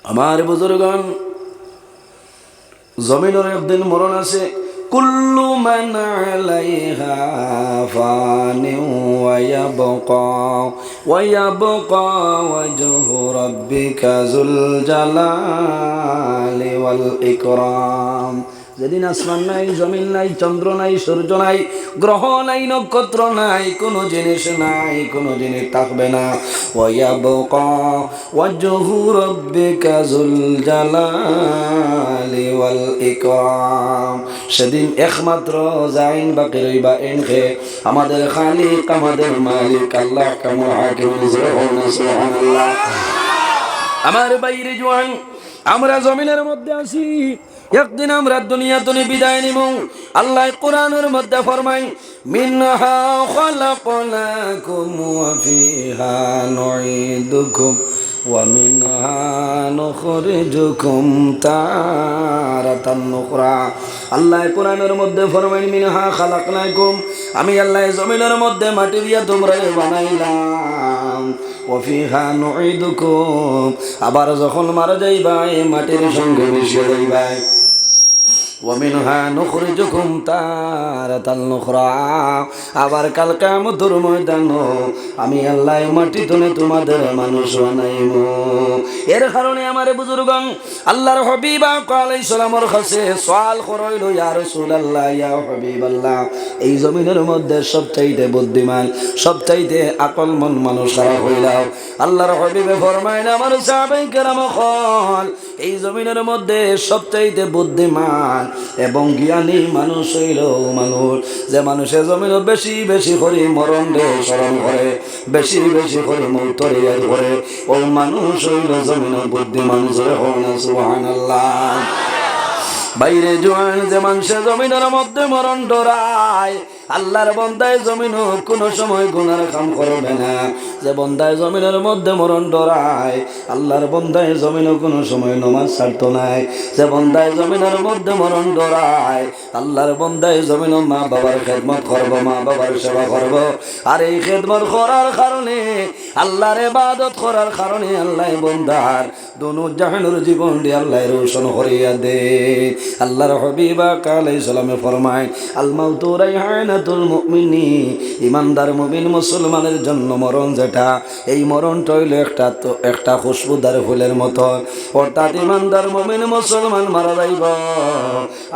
আমার বুজুর্গণ জমিনের একদিন মরণ আছে কুল্লু মান আলাইহা ফানি ওয়া ইয়াবকা ওয়াজহু রাব্বিকা যুল জালালি ওয়াল ইকরাম যেদিন আসমান নাই জমিন নাই চন্দ্র নাই সূর্য নাই গ্রহ নাই নক্ষত্র নাই কোনো জিনিস নাই কোনো জিনিস থাকবে না ওয়ায়াবকা ওয়াজহু রাব্বিকা যুল জালালি ওয়াল ইকরাম সেদিন একমাত্র জাইন বাকি রইবা এনকে আমাদের খালিক আমাদের মালিক আল্লাহ কামুল হাকিম সুবহানাল্লাহ আমার বাইরে জওয়ান আমরা জমিনের মধ্যে আছি একদিন আমরা দুনিয়া তুলে বিদায় নিব আল্লাহ কোরআনের মধ্যে ফরমায় মিনহা খালাকনাকুম ওয়া ফিহা নুঈদুকুম ওয়া মিনহা নুখরিজুকুম তারাতান নুখরা আল্লাহ কোরআনের মধ্যে ফরমায় মিনহা খালাকনাকুম আমি আল্লাহ জমিনের মধ্যে মাটি দিয়া তোমরা বানাইলাম ওয়া ফিহা নুঈদুকুম আবার যখন মারা যাইবা এই মাটির সঙ্গে মিশে যাইবা ওয়ামিনহা নুখরিজুকুম তারাতান নুখরা আবার কাল কিয়ামতের ময়দানে আমি আল্লাহ মাটি তুলে তোমাদের মানুষ বানাইব এর কারণে আমার বুজুর্গণ আল্লাহর হাবিব আলাইহিস সালামের কাছে সওয়াল করাইল ইয়া রাসূলুল্লাহ ইয়া হাবিবাল্লাহ এই জমিনের মধ্যে সবচাইতে বুদ্ধিমান সবচাইতে আকলমন মানুষ কারা হইলাও আল্লাহর হাবিবে ফরমাইলেন আমার সাহাবায়ে কেরাম কল এই জমিনের মধ্যে সবচাইতে বুদ্ধিমান এবং জ্ঞানী মানুষ হইল মানুষ যে মানুষের জমিন বেশি বেশি করে মরণ স্মরণ করে বেশি বেশি করে মৌতরে ইয়াদ করে ও মানুষ হইল জমিন বুদ্ধিমান সুবহানাল্লাহ বাইরে জোয়ান যে মানুষের জমিনের মধ্যে মরণ ডরায় আল্লাহর বন্দায় জমিনও কোনো সময় গুনার কাম করবে না। যে বন্দায় জমিনের মধ্যে মরণ ডরায়, আল্লাহর বন্দায় জমিনও কোনো সময় নমাজ ছাড়তো নাই। যে বন্দায় জমিনের মধ্যে মরণ ডরায়, আল্লাহর বন্দায় জমিনও মা বাবার খেদমত করবো, মা বাবার সেবা করবো। আর এই খেদমত করার কারণে, আল্লাহর ইবাদত করার কারণে আল্লাহ বন্দার দোনো জাহানের জীবন দিয়ে আল্লাহ রোশন করিয়া দে। আল্লাহর হাবিব আলাইহিস সালামে ফরমায়, আল মাউতু রাইহানাতুল মুমিনি, ইমানদার মুমিন মুসলমানের জন্য মরণ যেটা, এই মরণটা হইল একটা খুশবুদার ফুলের মতো। অর্থাৎ ইমানদার মুমিন মুসলমান মারা যাইব,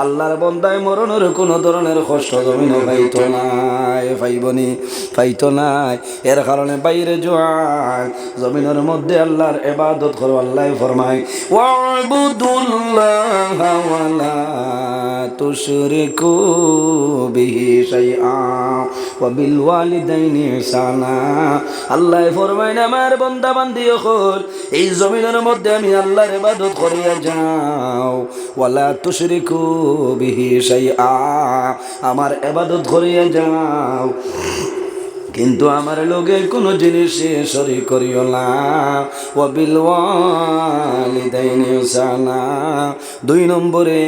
আল্লাহর বন্দায় মরণের কোনো ধরনের কষ্ট জমিনে পাইতো নাই, পাইবনি, পাইতো নাই। এর কারণে বাইরে জোয়ান জমিনের মধ্যে আল্লাহর ইবাদত করো। আল্লাহ ফরমায়, ওয়াবুদুল্লাহা ওয়ালা তুশরিকু বিহি শাইআ ওয়া বিল ওয়ালিদাইনি ইহসানা। আল্লাহ ফরমায়, আমার বান্দা বান্দি হল এই জমিনের মধ্যে আমি আল্লাহর ইবাদত করিয়া যাও, ওয়ালা তুশরিকু বিহি শাইআ, আমার ইবাদত করিয়া যাও, কিন্তু আমার লগে কোনো জিনিস শরীক করিও না। ওয়া বিল ওয়ালিদাইনি ইহসানা, 2 নম্বরে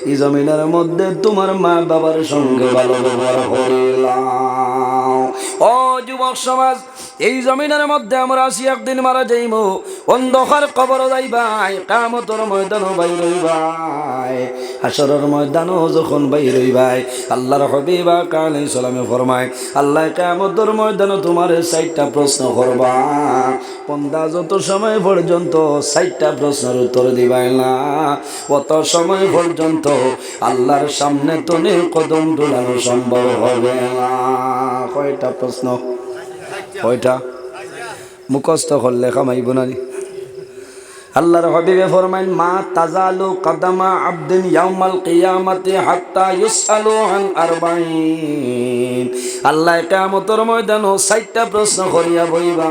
এই জমিনের মধ্যে তোমার মা বাবার সঙ্গে ভালো ব্যবহার করিলাম। ও যুবক সমাজ, এই জমিনের মধ্যে আমরা আসি, একদিন মারা যাইব, অন্ধকার কবর যাইবাই, কিয়ামতের ময়দানও বাইর হইবাই, হাশরের ময়দানও যখন বাইর হইবাই, আল্লাহর হাবিব আলাইহিস সালামে ফরমায়, আল্লাহ কিয়ামতের ময়দানে তোমার 4টা প্রশ্ন করবা। বন্দা যত সময় পর্যন্ত 4টা প্রশ্নের উত্তর দিবাই না, অত সময় পর্যন্ত আল্লাহর সামনে তুমি কদম তোলানো সম্ভব হবে না। কয়টা প্রশ্ন? কয়টা? মুখস্থ করলে কামাইব না। আল্লাহর হাবিবে ফরমাইন, মা তাজালু কদমা আবদিন ইয়াউমাল কিয়ামাতি হাত্তা ইউসআলু আন আরবাঈন। আল্লাহ কিয়ামতের ময়দানে 4টা প্রশ্ন করিয়া বইবা।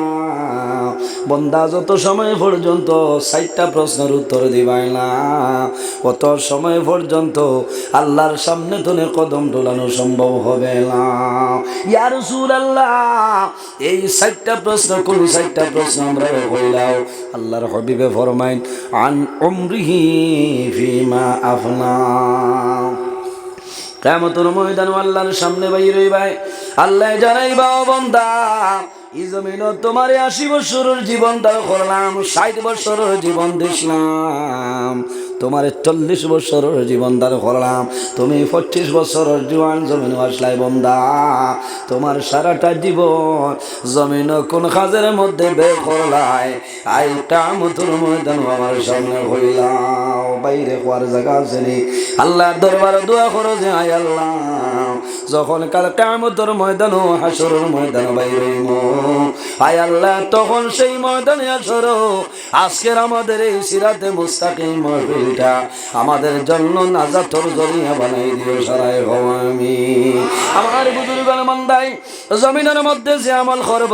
বন্দা যত সময় পর্যন্ত 4টা প্রশ্নের উত্তর দিবাই না, অত সময় পর্যন্ত আল্লাহর সামনে তুমি কদম তোলানো সম্ভব হবে না। ইয়া রাসূলুল্লাহ, এই 4টা প্রশ্ন কোন 4টা প্রশ্ন আমরা কইলাও? আল্লাহর হাবিবে ফরমাইন, আন উমরিহি ফিমা আফনা। কিয়ামতের ময়দানে আল্লাহর সামনে বাইর হইবাই, আল্লাহ জানাইবা, ও বান্দা, এই জমিনে তোমার 80 বছরের জীবন দান করলাম, 60 বছরের জীবন দিলাম, তোমার 40 বছরের জীবন দান করলাম, তুমি 25 বছরের জোয়ান জমিনে আসলাই। বান্দা, তোমার সারাটা জীবন জমিনে কোন কাজের মধ্যে বের করলাই? আই কিয়ামতের ময়দানে আমার সামনে হইলাও, বাইরে কোয়ার জায়গা আছে নি? আল্লাহর দরবারে দোয়া করো যে, আয় আল্লাহ, যখন কাল কিয়ামতের ময়দানে হাশরের ময়দানে বাইর হইব, আয় আল্লাহ, তখন সেই ময়দানে আসরো আজকের আমাদের এই সিরাতে মুস্তাকিম মাহফিলটা আমাদের জন্য নাজাতের জরিয়া বানাই দিও, সারাই হও আমিন। আমার বুজুর্গান বান্দাই জমিনের মধ্যে যে আমল করব,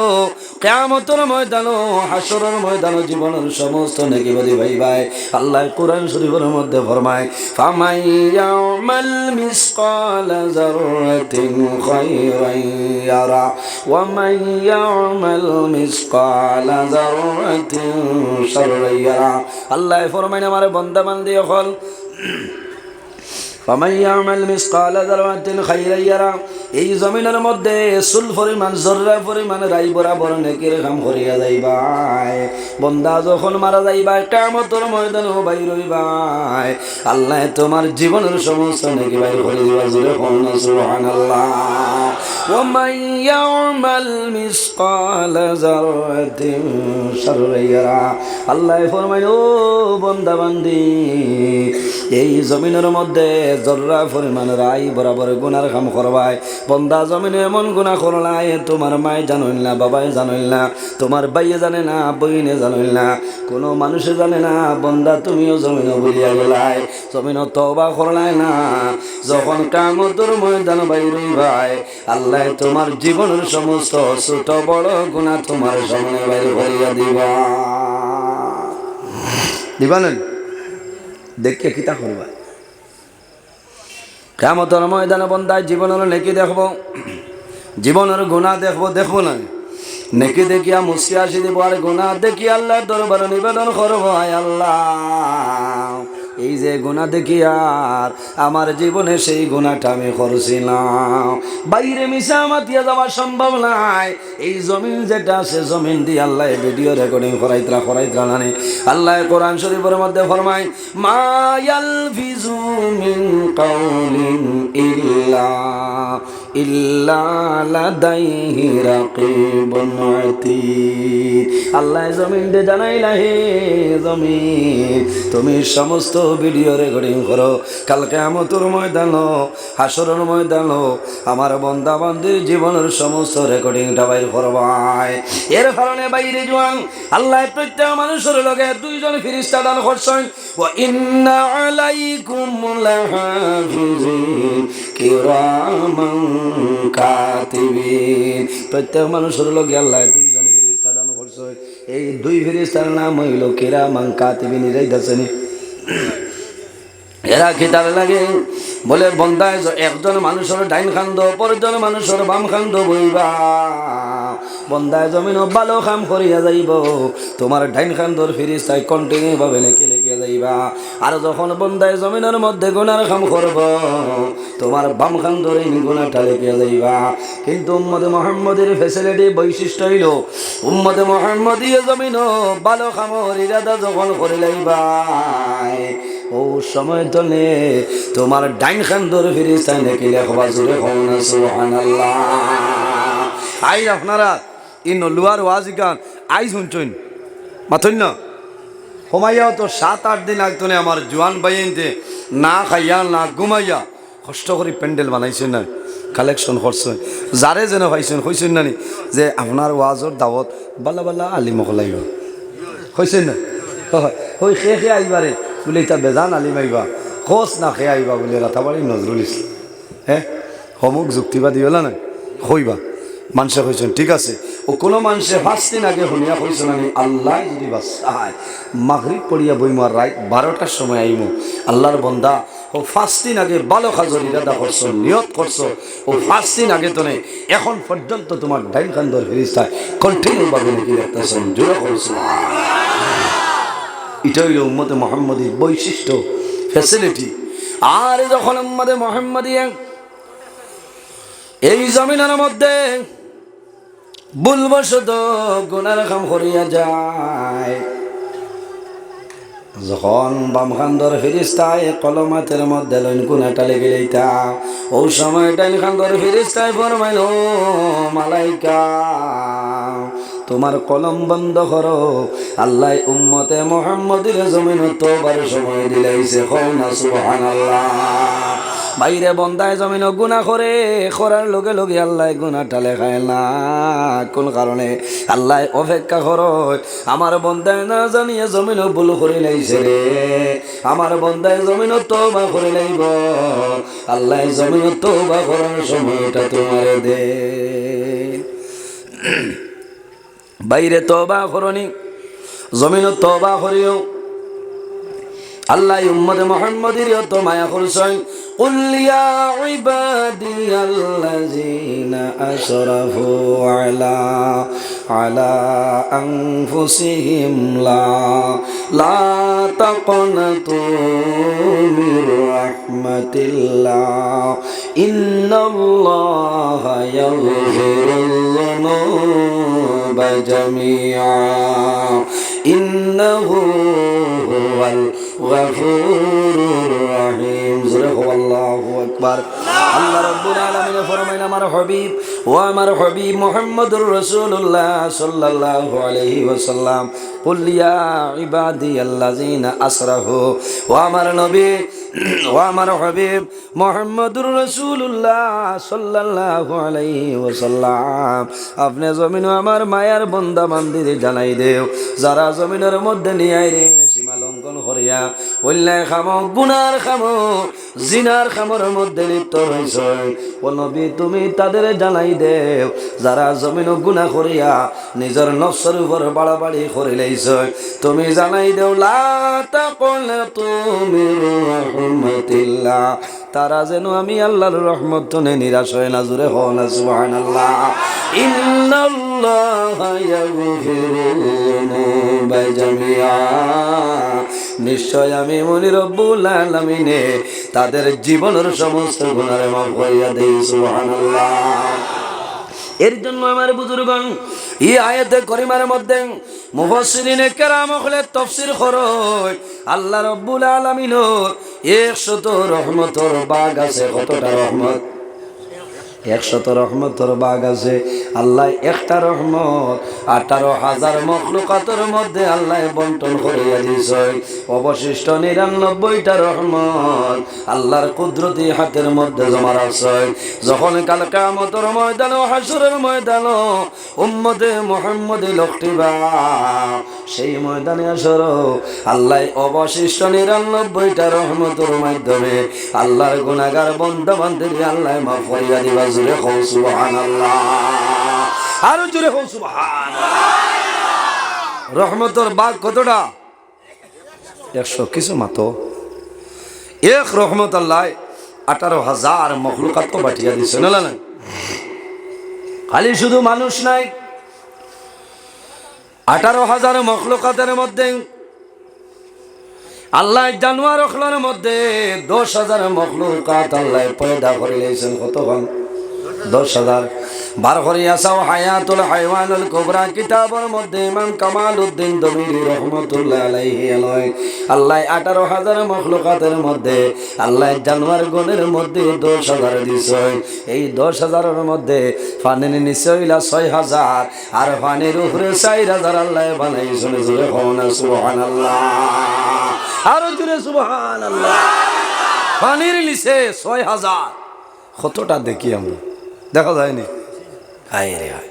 কিয়ামতের ময়দানে হাশরের ময়দানে জীবনের সমস্ত নেকি বলি ভাই ভাই। আল্লাহ কোরআন শরীফের মধ্যে ফরমায়, ফামাই ইয়ামাল মিসকালা যাররাতিন খায়রান ইয়ারা ওয়া মান ইয়ামাল মিসকালা যাররাতিন শাররান ইয়ারা। আল্লাহ ফরমায়, আমার বান্দা বান্দি হল, ফামান ইয়ামাল মিসকালা যাররাতিন খায়রান ইয়ারা, এই জমিনের মধ্যে সুল পরিমাণ, জর্রা পরিমাণ রাই বরাবর নেকির কাম করিয়া যাইবাই। বন্দা যখন মারা যাইবাই, কিয়ামতের ময়দানে বাইর হইবাই, আল্লাহ তোমার জীবনের সমস্ত নেকি বাইর করে দিবা। জোরে বলুন সুবহানাল্লাহ। ওয়া মান ইয়ামাল মিসকালা যাররাতিন শাররান ইয়ারা। আল্লাহ ফরমায়, ও বান্দা বান্দি, এই জমিনের মধ্যে জর্রা পরিমাণ রাই বরাবর গুনার কাম করবাই। বন্দা জমিনে এমন গুনাহ করলাই, তোমার মায় জানইল না, বাবাই জানইল না, তোমার ভাইয়ে জানে না, বইনে জানইল না, কোনো মানুষে জানে না। বন্দা তুমিও জমিনে বলিয়া গেলাই, জমিনে তওবা করলাই না। যখন কিয়ামতের ময়দানে বাইর হইবাই, আল্লাহ তোমার জীবনের সমস্ত ছোট বড় গুনাহ তোমার সামনে বাইর করিয়া দিবা। দিবা না? দেখে কিতা করবা? কিয়ামতের ময়দানে বন্দায় জীবনের নেকি দেখব, জীবনের গুনাহ দেখবো না। নেকি দেখিয়া মুসকি আসি দিব, আর গুনাহ দেখি আল্লাহর দরবারে নিবেদন করব, আয় আল্লাহ এই যে গুনাহ দেখি আর আমার জীবনে সেই গুনাহটা আমি করছিলাম। বাইরে মিশা মাতিয়া যাওয়া সম্ভব নাই। এই জমিন যেটা আছে, জমিন দিয়ে আল্লাহ ভিডিও রেকর্ডিং করাইতরা নানি। আল্লাহ কোরআন শরীফের মধ্যে ফরমায়, মা ইয়ালফিজু মিন কাউলিন ইল্লা লাদাইহি রাকিবুন আতীদ। আল্লাহ জমিন দে জানাইলা, হে জমিন তুমি সমস্ত ভিডিও রেকর্ডিং করো। কাল কিয়ামতের ময়দান, হাসরের ময়দান আমার বান্দা বান্দির জীবনের সমস্ত রেকর্ডিংটা বাইর করবাই। এর কারণে বাইরে জোয়ান আল্লাহ প্রত্যেক মানুষের লগে দুইজন ফেরেশতা দান করছেন। ওয়া ইন্না আলাইকুম লাহাফিজিন কিরামান কাতিবিন। প্রত্যেক মানুষের লগে আল্লাহ দুইজন ফেরেশতা দান করছেন। এই দুই ফেরেশতার নাম হইল কিরামান কাতিবিন। এরাই দাসেনি, এরা কি তার লাগে বলে বন্দায় একজন মানুষের ডাইন খান্দ, পরজন মানুষের বাম খান্দ বইবা। বন্দায় জমিন ভালো কাম করিয়া যাইব, তোমার ডাইন খান্দর ফেরেশতায় কন্টিনিউ ভাবে নেকি লেখিয়া যাইবা। আর যখন বন্দায় জমিনের মধ্যে গুনার কাম করব, তোমার বাম খান্দর এই গুনাহটা লেখিয়া যাইবা। কিন্তু উম্মতে মুহাম্মদের ফ্যাসিলিটি বৈশিষ্ট্য হইল, উম্মতে মুহাম্মদী জমিন ভালো কামর ইরাদা যখন করে লাইবা, ও সময় তলে তোমার ডাইন খান্দর ফেরেশতায় নেকি লেখবা। জোরে কও না সুবহানাল্লাহ। আই আপনারা ইন লুয়ার ওয়াজি গান আই শুনছেন মাথুন না হোমাইয়াও তো 7-8 দিন আগতনে আমার জোয়ান বাইনতে না খাইয়া না ঘুমাইয়া কষ্ট করে প্যান্ডেল বানাইছেন না, কালেকশন করছেন। যারে যেন পাইছেন কইছেন না যে আপনার ওয়াজর দাওয়াত বালা বালা আলিম হলাইব কইছেন না, ওই খেয়ে আইবারে বলে এটা বেজান আলিম আইবা, খোঁজ না খেয়ে আইবা বলে রাতাবাড়ি নজরুল ইসলাম। হ্যাঁ হমুক যুক্তিবাদী হলা না কইবা মানুষে কইছেন ঠিক আছে। ও কোনো মানুষে 5 দিন আগে শুনিয়া কইছেন আমি আল্লাহ যদি বাসায় মাগরিব পড়িয়া বইমার রাত 12টার সময় আইমু। আল্লাহর বন্দা ও 5 দিন আগে ভালো কাজের ইরাদা করছো, নিয়ত করছো, ও 5 দিন আগে তো নেই এখন পর্যন্ত তোমার ডাইন খান্দর ফেরেশতায় কন্টিনিউ ভাবে নাকি দেখতেছেন। জোরে করছো। এটা হইল উম্মতে মুহাম্মদীর বৈশিষ্ট্য, ফ্যাসিলিটি। আর যখন উম্মতে মুহাম্মদী এই জমিনের মধ্যে ভুলবশত গুনার কাম করিয়া যায়, যখন বাম খান্দর ফেরেশতায় কলমাতের মধ্যে লইন গুনাহটা লেগে লইতা, ও সময় ডাইন খান্দর ফেরেশতায় ফরমাইল, মালাইকা তোমার কলম বন্ধ করো। আল্লাহ উম্মতে মুহাম্মদীর জমিন তওবার সময় দিলাইছে। কও না সুবহানাল্লাহ। বাইরে বন্দায় জমিন গুনাহ করে, করার লগে লগে আল্লাহ গুনাহটা লেখায় না। কোন কারণে আল্লাহ অপেক্ষা করো, আমার বন্দায় না জানিয়ে জমিন ভুল করে লাইছে রে, আমার বন্দায় জমিন তওবা করে লাইব, আল্লাহ জমিন তওবা করার সময়টা তোমার দে। বাইরে তওবা করনি, জমিন তওবা করিও। আল্লাহ উম্মতে মুহাম্মদীর তো মায়া করছেন। কুল ইয়া ইবাদিয়াল্লাযীনা আসরাফু আলা আনফুসিহিম লা তাকনাতু মির রাহমাতিল্লাহ ইন্নাল্লাহা ইয়াগফিরুয যুনুবা জামিআ ইন্নাহু হুয়াল গফুরুর রহিম। জোরে কও আল্লাহু আকবার। আল্লাহ রাব্বুল আলামিন ফরমাইন, আমার হাবিব ও আমার হাবিব মুহাম্মদুর রাসূলুল্লাহ সাল্লাল্লাহু আলাইহি ওয়াসাল্লাম, কুল ইয়া ইবাদিয়াল্লাযীনা আসরাফু, ও আমার নবী ও আমার হাবিব মুহাম্মদুর রাসূলুল্লাহ সাল্লাল্লাহু আলাইহি ওয়াসাল্লাম, আপনি জমিন আমার মায়ার বান্দা বান্দিরে জানাই দেও, যারা জমিনের মধ্যে নিয়ে রে সীমা লঙ্ঘন করিয়া অন্যায় খামো, গুনার খামো, জিনার খামর মধ্যে লিপ্ত হইছে ও নবী তুমি তাদের জানাই দেও যারা জমিন গুনাহ করিয়া নিজের নফসের উপর বাড়াবাড়ি করে লইছে তুমি জানাই দেও লা তাকুনাতু মির রাহমাতিল্লাহ তারা যেন আমি আল্লাহর রহমত তনে নিরাশ হয় না জুরে হও না সুবহানাল্লাহ ইন্নাল্লাহা ইয়াগফিরুল যুনুবা জামিআ নিশ্চয় আমি মনি রব্বুল আলামিনে তাদের জীবনের সমস্ত গুনাহ মাফ করিয়া দেই সুবহানাল্লাহ এর জন্য আমার বুজুর্গণ এই আয়াতে করিমার মধ্যে মুফাসসিরিনে কেরাম হলে তাফসীর করয় আল্লাহ রব্বুল আলামিনের 100 রহমতের বাগ আছে কতটা রহমত 100 রহমতের বাগ আছে আল্লাহ একটা রহমত 18,000 মখলুকাতের মধ্যে আল্লাহ বন্টন করিয়া দিয়েছে অবশিষ্ট 99টা রহমত আল্লাহর কুদরতি হাতের মধ্যে জমা আছে যখন কাল কিয়ামতের ময়দান ও হাসরের ময়দান উম্মতে মুহাম্মদী লক্ষিবা সেই ময়দানে আসর আল্লাহ অবশিষ্ট 99টা রহমতের মাধ্যমে আল্লাহর গুনাহগার বান্দা বান্দিকে আল্লাহ মাফ করিয়া দিবা জুরে কও সুবহানাল্লাহ আর জুরে কও সুবহানাল্লাহ রহমতের বাগ কতটা 100 কিছু মাত্র এক রহমত আল্লাহ 18,000 মখলুকাত বাটিয়া দিছে না না খালি শুধু মানুষ নাই 18,000 মখলুকাতের মধ্যে আল্লাহ জানোয়ার অখলার মধ্যে 10,000 মখলুকাত আল্লাহ পয়দা করে লইছেন কতক্ষণ 10,000 বার করিয়া সাও হায়াতুল হাইওয়ানুল কুবরা কিতাবের মধ্যে ইমাম কামালউদ্দিন দমিরি রাহমাতুল্লাহ আলাইহি আল্লাহ 18,000 মখলুকাতের মধ্যে আল্লাহ জানোয়ার গণের মধ্যে 10,000 দিছে এই 10,000 এর মধ্যে ফানের নিচে হইলা 6,000 আর ফানের উপরে 4,000 আল্লাহ বানাইছেন জোরে কোনা সুবহানাল্লাহ আর জোরে সুবহানাল্লাহ ফানের নিচে 6,000 কতটা দেখি আমরা দেখা যায়নি হায় রে হায়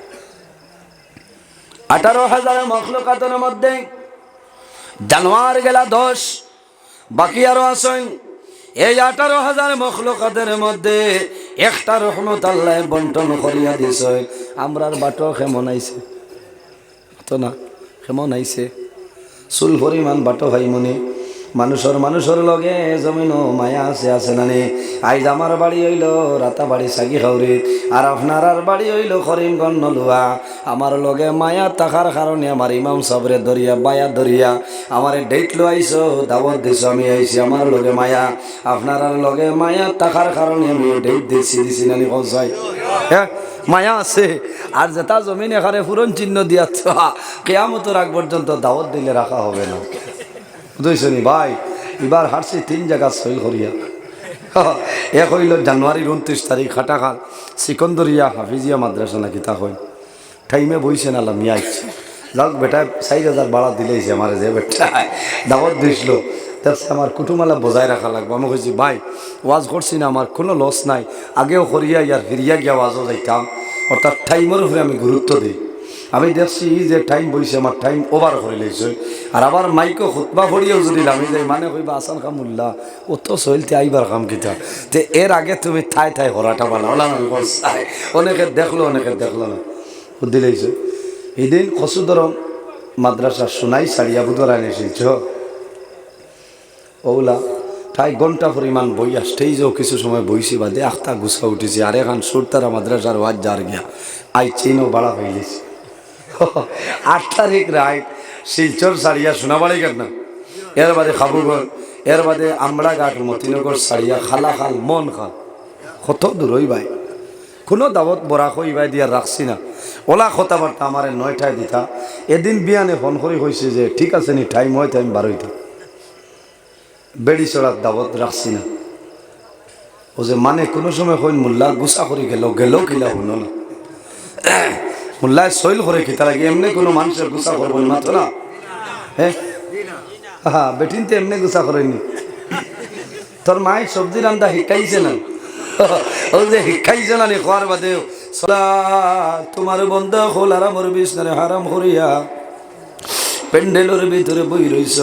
18,000 মখলুকাতের মধ্যে জানোয়ার গেলা 10 বাকি আরো আছেন এই 18,000 মখলুকাতের মধ্যে একটা রহমত আল্লাহ বন্টন করিয়া দিছে আমরার বাটো কেমন আইছে তো না কেমন আইছে চুল পরিমাণ বাটো ভাই মনে মানুষের লগে জমিনও মায়া আছে না নে আইজ আমার বাড়ি হইল রাতাবাড়ি সাগি খাউরি আর আপনার বাড়ি হইল করিমগঞ্জ নলুয়া আমার লগে মায়া থাকার কারণে আমার ইমাম সাবরে দরিয়া বায়া দরিয়া আমার ডেট লো আইসো দাওয়াত দিছ আমি আইছি আমার লগে মায়া আপনার লগে মায়া থাকার কারণে আমি ডেট দিছি নানি কসাই হ্যাঁ মায়া আছে আর যেটা জমিন এখানে পুরন চিহ্ন দিয়া কিয়ামতের আগ পর্যন্ত দাওয়াত দিলে রাখা হবে না বুঝছনি ভাই এবার হারছি 3 জায়গা সইল করিয়া এক হইল জানুয়ারির 29 তারিখ খাটাখাল সিকন্দরিয়া হাফিজিয়া মাদ্রাসা নাকি তা হয় টাইমে বইছে না মিয়া আইছে যাক বেটা 4,000 ভাড়া দিলেইছে আমার যে বেটা দাওয়াত দিছিল দেখছে আমার কুটুমালা বজায় রাখা লাগবে আমি কইছি ভাই ওয়াজ করছি না আমার কোনো লস নাই আগেও করিয়া ইয়ার ফিরিয়া গিয়া ওয়াজও যাইতাম অর্থাৎ টাইমের উপরে আমি গুরুত্ব দিই আমি দেখছি যে টাইম বইছে আমার টাইম ওভার করে লইছে আর আবার মাইকো খুতবা পড়িয়েও যদি আমি যাই মানে কইবা আসান কামুল্লাহ ও তো চলতে আইবার কাম কিতা তে এর আগে তুমি ঠাই হরাটা বানাও না অনেকে দেখলো না বুদ্ধি লাইছে এদিন খসুদরম মাদ্রাসা সোনাই সারিয়া বুধবার এনেছিলছ ওলা ঠাই ঘন্টা পরিমাণ বই স্টেজও কিছু সময় বইছি বাদে আখতা গুছা উঠেছি আর এখন সুরতারা মাদ্রাসার ওয়াজ যার গিয়া আই চেনও বাড়া হইলেছি 8 তারিখ রায় শিলচর সারিয়া সোনাবাড়ি ঘাট না এর বাদে খাবুগড় এর বাদে আমড়া ঘাট মতিনগর সারিয়া খালা খাল মন খাল কত দূর হই ভাই কোনো দাবত বরা কই ভাই দিয়া রাখছি না ওলা কথাবার্তা আমার 9টায় দিতা এদিন বিয়ানে ফোন করে কইছে যে ঠিক আছে নি টাইম হয় টাইম 12টা বেড়ি চড়ার দাবত রাখছি না ও যে মানে কোনো সময় কইন মোল্লা গুছা করে গেল কিলা শুনো না মোল্লায় সইল করে কি তারা কি এমনি কোনো মানুষের গুছা করবো মাত্র না হ্যাঁ হ্যাঁ বেটিনতে এমনি গুছা করেনি তোর মায়ের সবজি রান্না শিকাইছে না ও যে শিকাইছে না নি খোয়ার বাদে তোমার বন্ধ হল আরামর বিছনারে হারাম করিয়া প্যান্ডেলের ভিতরে বই রইছ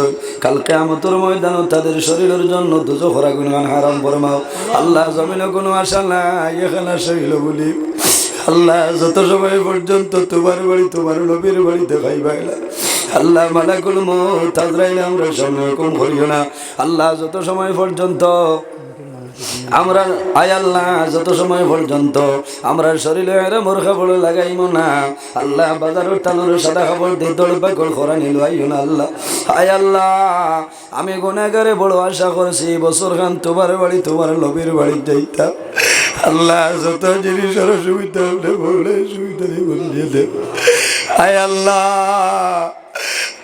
কাল কিয়ামতের ময়দানে তাদের শরীরের জন্য দুজখের আগুন হারাম ফরমাও আল্লাহ জমিনে কোনো আশা নাই এখানে শৈল বলি আল্লাহ যত সময় পর্যন্ত তোমার বাড়ি তোমার নবীর বাড়িতে খাইবাইলা আল্লাহ মালাকুল মউত আজরাইল আমরা সামনে কম করিও না আল্লাহ যত সময় পর্যন্ত আমরা আয় আল্লাহ যত সময় পর্যন্ত আমরা শরীরে মোর খাবড় লাগাইব না আল্লাহ বাজারের টানোর সাদা খাবড় দিয়ে দৌড় পাকড় খরা নিল আইও না আল্লাহ আয় আল্লাহ আমি গুনাহগারে বড় আশা করছি বছর খান তোমার বাড়ি তোমার নবীর বাড়ি যাইতাম আল্লাহ যত জিনিসের সুবিধা হলে বলে সুবিধা দিয়ে বলিয়ে দেব আয় আল্লাহ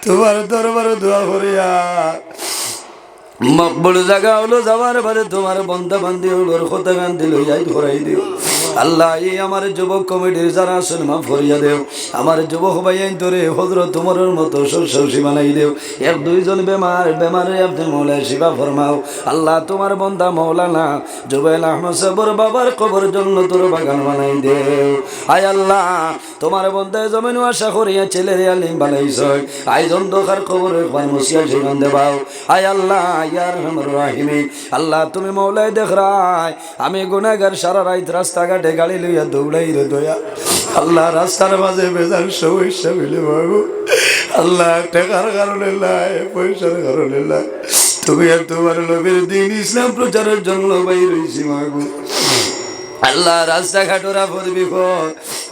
তোমার দরবারে দোয়া করিয়া মকবুল জায়গা হলো যাওয়ার বারে তোমার বন্ধা বান্ধি হলো কথা গান দিল যাই ঘোরাই দিও আল্লাহ এই আমার যুবক কমিটির যারা আছেন মাফ করিয়া দেও আমার যুবক ভাইয়াই তোরে হজরত তোমার মতো সরসী বানাই দেও এক দুইজন বেমারে আপনি মৌলায় শিবা ফরমাও আল্লাহ তোমার বন্ধা মৌলানা জুবাইল আহমদ সাবর বাবার কবর জন্য তোর বাগান বানাই দেও আয় আল্লাহ তোমার বন্ধায় জমিন আশা করিয়া ছেলেরে আলিম বানাইছ আইজন দোকার কবর একবার মুসিয়া জীবন দেবাও আয় আল্লাহ ইয়ার রহমান রাহিমি আল্লাহ তুমি মৌলায় দেখ রায় আমি গুনাহগার সারা রাত রাস্তাঘাটে গাড়ি লইয়া দৌড়াই রে দয়া আল্লাহ রাস্তার মাঝে বেজার সমস্যা মিলে বাবু আল্লাহ টাকার কারণে লাই পয়সার কারণে লাই তুমি আর তোমার নবীর দিন ইসলাম প্রচারের জন্য বাইর হইছি মাগো আল্লাহ রাস্তাঘাটরা বিপদ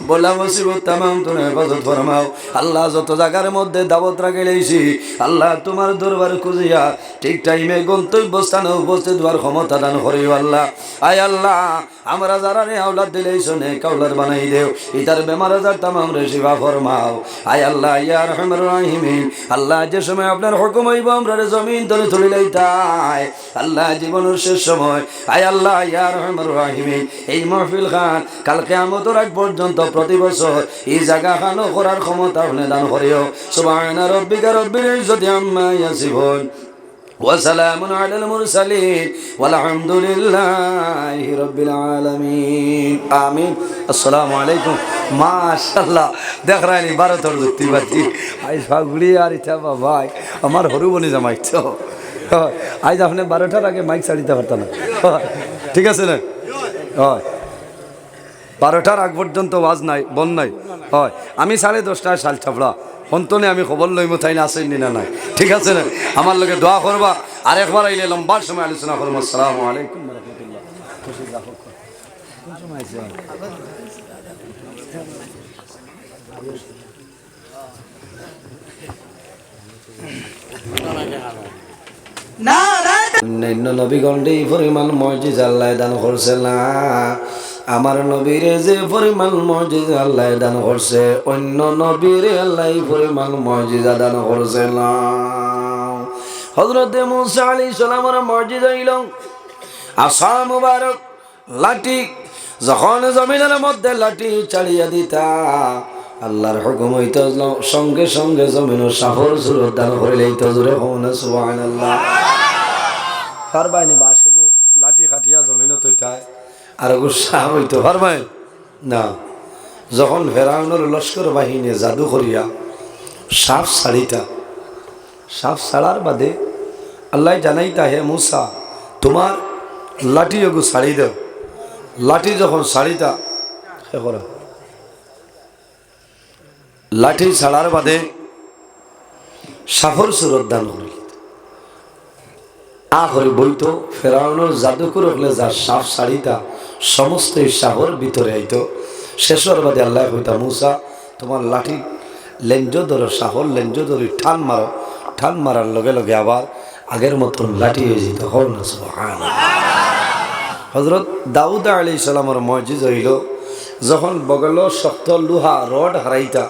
বলা মুসিবত তামাম তুমি হেফাজত ফরমাও আল্লাহ যত জায়গার মধ্যে দাওয়াত রাখিলেছি আল্লাহ তোমার দরবার খুঁজিয়া ঠিক টাইমে গন্তব্যস্থানে উপস্থিত হওয়ার ক্ষমতা দান করিও আল্লাহ আয় আল্লাহ আমরা যারা নে আওলাদ দিলেই শোনে কাউলার বানাই দেও ইতার বেমার আজার তামাম রে শিফা ফরমাও আয় আল্লাহ ইয়া রহমান রাহিমিন আল্লাহ যে সময় আপনার হুকুম হইব আমরা জমিন ধরে তুলে লইতাই আল্লাহ জীবনের শেষ সময় আয় আল্লাহ ইয়া রহমান রাহিমিন এই মাহফিল খান কাল কিয়ামতের আগ পর্যন্ত প্রতি বছর এই জায়গা খানো করার ক্ষমতা আপনি দান করিও সুবহান রাব্বিকা রব্বিল ইজ্জাতি আম্মা ইয়াসিফুন وسلام على المرسلين والحمد لله رب العالمين آمين السلام عليكم ما شاء الله দেখ রানি 12 তোর যুক্তি বাতি আইজ ফাগুড়ি আর ইচ্ছা ভাই আমার হরু বনি জামাই তো আইজ আপনি 12টার আগে মাইক ছাড়িতে পারতেন না ঠিক আছে না হয় 12টার আগ পর্যন্ত ওয়াজ নাই বন নাই হয় আমি 10:30টায় শাল চাপড়া অন্তনে আমি খবর লইব তাই না আসেন না নাই ঠিক আছে না আমার লগে দোয়া করবা আর একবার আইলে লম্বা সময় আলোচনা করবো আসসালামু আলাইকুম ওয়া রাহমাতুল্লাহ খুশি রাখো কোন সময় আছে অন্যান্য নবীগণে পরিমাণ মজিজা আল্লাহ দান করছে না আমার নবীরে যে পরিমাণ মজিজা আল্লাহ দান করছে অন্য নবীরে আল্লাহ পরিমাণ মজিজা দান করছে না হযরত মুসা আলাইহিস সালামের মজিজা হইল আসা মুবারক লাঠি যখন জমিনের মধ্যে লাঠি চালিয়ে দিতা আল্লাহর হুকুম হইতো সঙ্গে সঙ্গে জমিনের সাফর সুরত দান করিলেই তো জোরে হন সুবহানাল্লাহ পারবাইনি বাসে গো লাঠি খাটিয়া জমিনে তৈতায় আর গুসা হইতো পারবাই না যখন ফেরাউনের লস্কর বাহিনী জাদু করিয়া সাপ ছাড়ার বাদে আল্লাহ জানাইতা হে মুসা তোমার লাঠি ওগু ছাড়ি দাও লাঠি যখন ছাড়িতা সে করো লাঠি ছাড়ার বাদে সাফর সুরত দান করিল আখরি বইতো ফেরাউনের জাদুকর হলে যা সাপ ছাড়িতা সমস্ত সাহর ভিতরে আইতো শেষর বাদে আল্লাহ কইতা মুসা তোমার লাঠি লেঞ্জ ধরো সাহর লেঞ্জ ধরি ঠান মারার লগে লগে আবার আগের মতন লাঠি হয়ে যেত হল না সুবহানাল্লাহ হযরত দাউদ আলাইহিস সালামের মুজিজা হইল যখন বগল শক্ত লোহা রড হারাইতা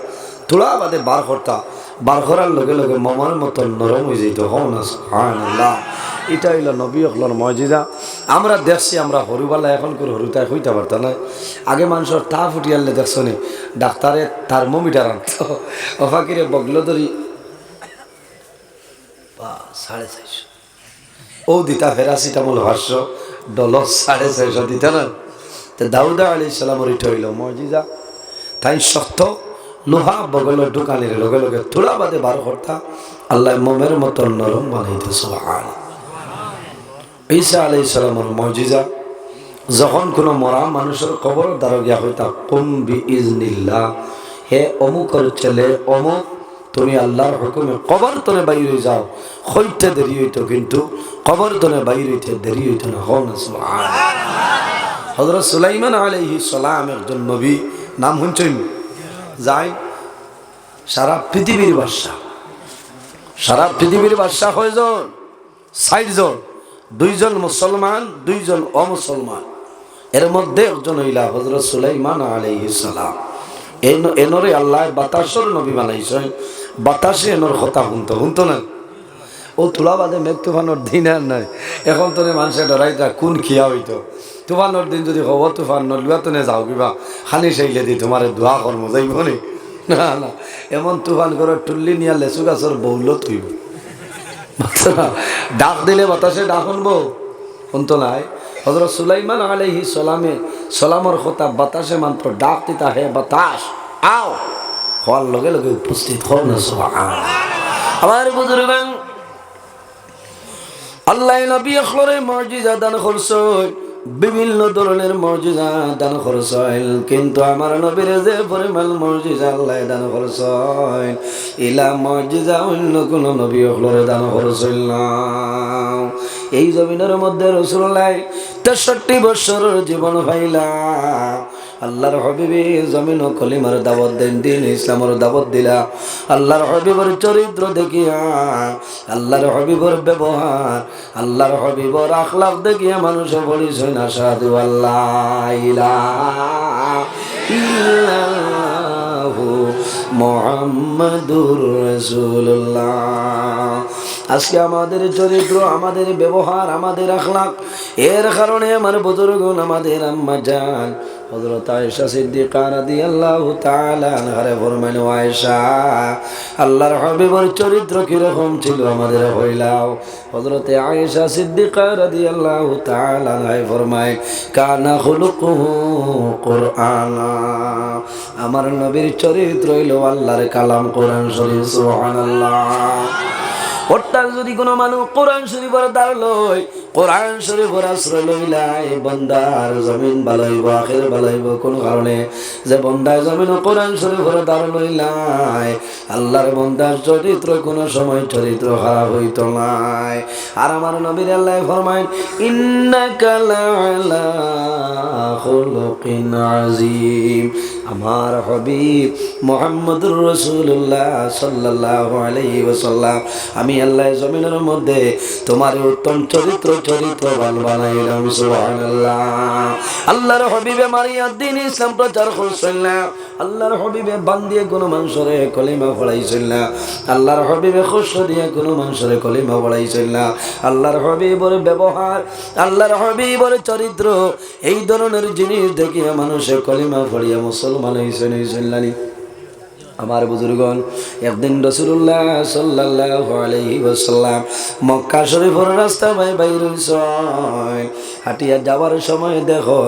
তোলা বাদে বার করার লগে লগে মামার মতন নরম হয়ে যেত হল না সুবহানাল্লাহ এটা হইল নবী হকলর মুজিজা আমরা দেখছি আমরা হরুবালা এখন করে হরুতায় হইতে পারতাম না আগে মানুষের তা ফুটিয়ালে দেখছো নি ডাক্তারে থার্মোমিটার আনত অফাকিরে বগল ধরি 450 ও দিতা ফেরাসিটামল ভাষ্য ডলস 450 দিতা না তো দাউদ আলাইহিস সালামের এটা হইল মুজিজা তাই শক্ত লোহা বগল ঢুকানির লগে লগে তুলা বাদে বার করতা আল্লাহ মোমের মতো নরম বানাইতে সুবহান। ঈসা আলাইহিস সালামের মুজিজা, যখন কোনো মরা মানুষের কবর দ্বারা গিয়া হইতা কুম বিইজনিল্লাহ, হে অমুকের ছেলে অমুক তুমি আল্লাহর হুকুমে কবর তলে বাইরে যাও, হইতে দেরি হইতো কিন্তু কবর তলে বাইরে হইতে দেরি হইতো না। হন সুবহান। হযরত সুলাইমান আলাইহিস সালাম একজন নবী, নাম শুনছেন? যাই সারা পৃথিবীর বাদশা, সারা পৃথিবীর বাদশা কয়জন? ৬০ জন, ২ জন মুসলমান ২ জন অমুসলমান। এর মধ্যে একজন হইলা হযরত সুলাইমান আলাইহিস সালাম। এনরে আল্লাহ বাতাসর নবী বানাইছেন, বাতাসে এনর কথা শুনতো না। ও তুলা বাদে মেঘ তুফানোর দিন আর নাই, এখন তো মানুষের ডরাইতা কোন খিয়া হইতো। তুফানোর দিন যদি হব তুফান নলুয়া তো যাও কিবা খানি চাইলে দি তোমার দোয়া কর্ম যাইব নি? না না, এমন তুফান করে টুল্লি নিয়া লেচু গাছের বউল তুইব, ডাক দিলে বাতাসে ডাক শুনবো, শুনতো নাই। হযরত সুলাইমান আলাইহিস সালামের কথা বাতাসে মাত্র ডাক দিতা, হে বাতাস আও, হওয়ার লগে লগে উপস্থিত হও না। সুবহান। আমার বুজুর্গান, আল্লাহ নবী আখলরে মুজিজা দান করছেন, বিভিন্ন ধরনের মুজিজা দান করছেন, কিন্তু আমার নবীর যে পরিমাণ মুজিজা আল্লাহ দান করছেন, ইলা মুজিজা অন্য কোন নবী আখলরে দান করছেন না। এই জমিনের মধ্যে রাসূলুল্লাহ ৬৩ বছরের জীবন পাইলা, আল্লাহর হাবিবে জমিন ও কলিমার দাওয়াত দেন, দিন ইসলামের দাওয়াত দিলা। আল্লাহর হাবিবের চরিত্র দেখিয়া, আল্লাহর হাবিবের ব্যবহার, আল্লাহর হাবিবের আখলাক দেখিয়া মানুষে বলিছেন আশহাদু আল্লা ইলাহা ইল্লাল্লাহু মুহাম্মাদুর রাসূলুল্লাহ। আজকে আমাদের চরিত্র, আমাদের ব্যবহার, আমাদের আখলাক, এর কারণে আমার বুজুর্গগণ, আমাদের আম্মা জান হযরত আয়েশা সিদ্দিকা রাদিয়াল্লাহু তাআলা আনহারে ফরমাইল, আয়েশা আল্লাহর হাবিবের চরিত্র কি রকম ছিল আমাদের হইলাও। হযরত আয়েশা সিদ্দিকা রাদিয়াল্লাহু তাআলা আনহা ফরমায়, কানা খুলুকুহু কুরআনা, আমার নবীর চরিত্র হইল আল্লাহর কালাম কোরআন শরীফ। সুবহানাল্লাহ। অর্থাৎ যদি কোনো মানুষ কোরআন শরীফের দ্বার লয়, কোরআন শরীফের আশ্রয় লইলাই, বন্দার জমিন বালাইব, আখির বালাইব। কোন কারণে? যে বন্দার জমিন কোরআন শরীফের দ্বার লইলাই, আল্লাহর বন্দার চরিত্র কোনো সময় চরিত্র খারাপ হইতো নাই। আর আমার নবীর আল্লাহ ফরমায়, ইন্নাকা লাআলা খুলুকিন আযীম, আমার হাবিব মুহাম্মদুর রাসূলুল্লাহ সাল্লাল্লাহু আলাইহি ওয়াসাল্লাম, আমি আল্লাহ জমিনের মধ্যে তোমার উত্তম চরিত্রবান বানাইলাম। সুবহানাল্লাহ। আল্লাহর হাবিবে মারিয়া দ্বীন ইসলাম প্রচার করছেন না, আল্লাহর হাবিবে বান দিয়ে কোনো মানুষরে কলিমা পড়াইছেন না, আল্লাহর হাবিবে খুশ দিয়ে কোনো মানুষরে কলিমা পড়াইছেন না। আল্লাহর হাবিবের ব্যবহার, আল্লাহর হাবিবের চরিত্র, এই ধরনের জিনিস দেখিয়া মানুষে কলিমা পড়িয়া মুসলমান হইছেন। আমার বুজুর্গণ, একদিন রাসূলুল্লাহ সাল্লাল্লাহু আলাইহি ওয়াসাল্লাম মক্কা শরীফের রাস্তা বাইর হইছেন। হাঁটিয়া যাওয়ার সময় দেখো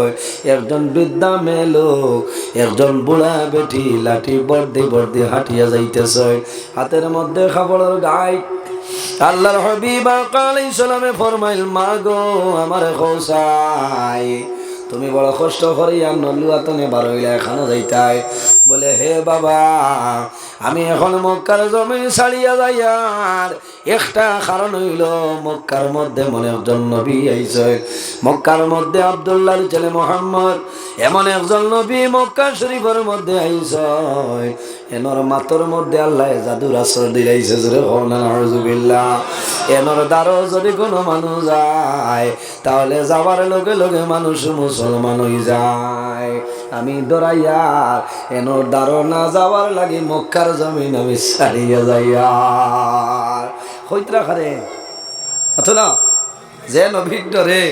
একজন বৃদ্ধা মেয়ে লোক, একজন বুড়া বেটি লাঠি বর্দি হাঁটিয়া যাইতেছে, হাতের মধ্যে খাবারের গাই। আল্লাহর হাবিব আলাইহিস সালামে ফরমাইল, মা গো আমার খোসাই, তুমি বড় কষ্ট করিয়া নলুয়াতনে বারইলা এখানে যাইতাই। বলে, হে বাবা, আমি এখন মক্কার জমিন ছাড়িয়া যাইয়ার একটা কারণ হইল, মক্কার মধ্যে মনে একজন নবী আইছে, মক্কার মধ্যে আব্দুল্লাহর ছেলে মুহাম্মদ এমন একজন নবী মক্কা শরীফের মধ্যে আইছে, এনর মাতর মধ্যে আল্লাহ জাদুর আসর দিলাইছে। জোরে কও না নাউযুবিল্লাহ। এনর দ্বারও যদি কোনো মানুষ যায়, তাহলে যাবার লগে লগে মানুষ মুসলমান হয়ে যায়। আমি ডরাইয়া এনর দ্বারও না যাওয়ার লাগে মক্কার জমিন আমি ছাড়িয়া যাইয়া হইতরা খারে অথবা যে নবীর ডরে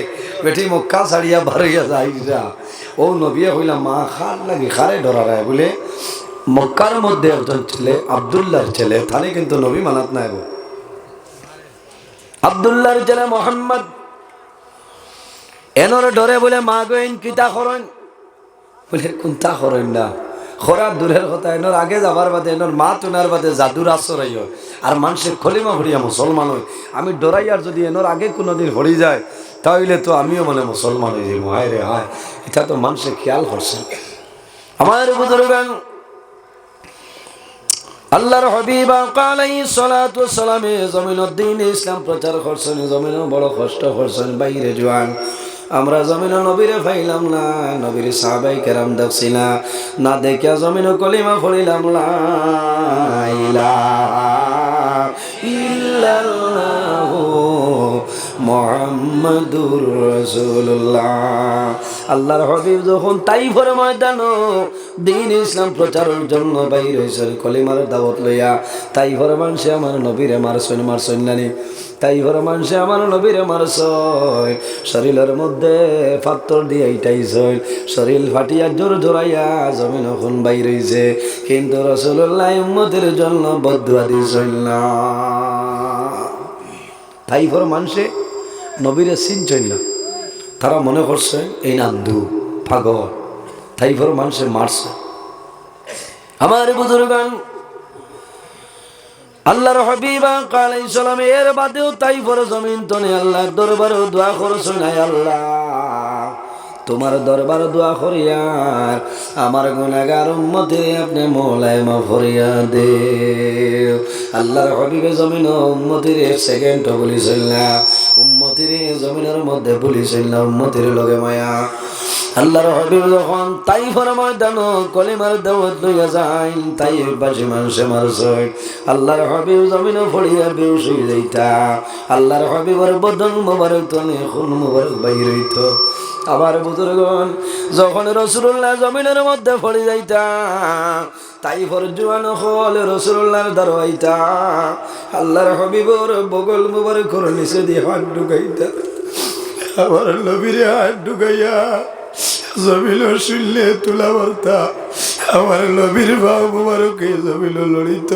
বেটি মক্কা ছাড়িয়া বাড়িয়া যাইরা, ও নবীয়ে হইলাম মা খার লাগে খারে ডরারায় বলে মক্কার মধ্যে একজন ছেলে আব্দুল্লাহর ছেলে, থানে কিন্তু নবী মানাত নাই, আব্দুল্লাহর ছেলে মোহাম্মদ এনর ডরে বলে, মা গোয়েন কিতা করেন? বলে, কোনটা করেন না? খরা দূরের কথা এনর আগে যাবার বাদে এনর মা তুনার বাদে জাদুর আশ্রয় হয় আর মানুষের খলিমা ভরিয়া মুসলমান হয়। আমি ডরাইয়ার যদি এনর আগে কোনোদিন হরি যায় তাহলে তো আমিও মানে মুসলমান হয়ে যাই। হায় রে হায়, এটা তো মানুষের খেয়াল করছে। আমার বুজুর্গান আল্লাহর হাবিব আলাইহিস সালাতু ওয়াস সালাম জমিনের দ্বীন ইসলাম প্রচার করছেন, জমিনে বড় কষ্ট করছেন বাইরে জওয়ান। আমরা জমিনে নবীরে পাইলাম না, নবীর সাহাবাই কেরাম দেখছি না, না দেখিয়া জমিনে কলিমা পড়িলাম লা ইলাহা ইল্লাল্লাহু মুহাম্মাদুর রাসূলুল্লাহ। আল্লাহর হাবিব যখন তাইফের ময়দানে দ্বীন ইসলাম প্রচারের জন্য বাইর হইছেন কলিমার দাওয়াত লইয়া, তাইফের মানুষে আমার নবীরে মারছেন নানি, তাইফের মানুষে আমার নবীরে মারছেন, শরীরের মধ্যে পাথর দিয়ে ইটাইছেন, শরীর ফাটিয়া জোর জোরাইয়া জমিন এখন বাইর হইছে, কিন্তু রাসূলুল্লাহ উম্মতের জন্য বদদুয়া দিছেন না। তাইফের মানুষে নবীরে চিনছেন না, তারা মনে করছে এই নান্দু পাগল, তাইফের মানুষে মারছে। আমার বুজুর্গান আল্লাহর হাবিব আলাইহিস সালাম এর বাদেও তাইফের জমিন তনে আল্লাহর দরবারে দোয়া করছেন, আয় আল্লাহ তোমার দরবার দোয়া করিয়া আমার গুনাহগার উম্মতে আপনি মওলায় মাফ করিয়া দে। আল্লাহর হাবিবে জমিন উম্মতির এক সেকেন্ড বলিছেন না, উম্মতির জমিনের মধ্যে বলিছেন না উম্মতির লগে মায়া। আল্লাহর হাবিব যখন তাইফের ময়দানে কলিমার দাওয়াত লইয়া যায়, তাইফবাসী মানুষে মারছে, আল্লাহর হাবিব জমিনে পড়িয়া বেহুশ হয়ে যাইতা, আল্লাহর হাবিবের বদন মোবারক তনে খুন মোবারক বাইর হইত। আবার বুজুর্গণ যখন রাসূলুল্লাহ জমিনের মধ্যে পড়ে যাইতা, তাইফের জওয়ান হল রাসূলুল্লাহর দাঁড়াইতা, আল্লাহর হাবিবের বগল মোবারকের নিচে দিয়ে হাত ঢুকাইতা, আবার নবীরে হাত ঢুকাইয়া জমিল শুনলে তুলা বলতা, আমার নবীর বাবু মুবারকে জমিল লড়িত।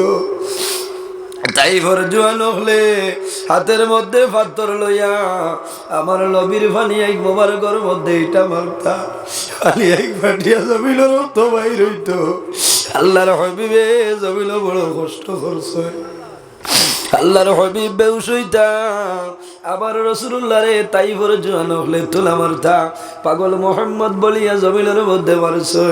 তাইফের জওয়ান হলে হাতের মধ্যে পাথর লইয়া আমার নবীর পানি এক মোবারকের মধ্যে এটা মারতা, পানি এক ফাটিয়া জমিল রক্ত বাইর হইত। আল্লাহর হাবিবে জমিল বড় কষ্ট করছে, আল্লাহর হাবিব বেহুশ হইতা, আবার রাসূলুল্লাহ রে তাইফের জওয়ান হলে তুলা মারতা, পাগল মুহাম্মদ বলিয়া জমিনের মধ্যে মারছে।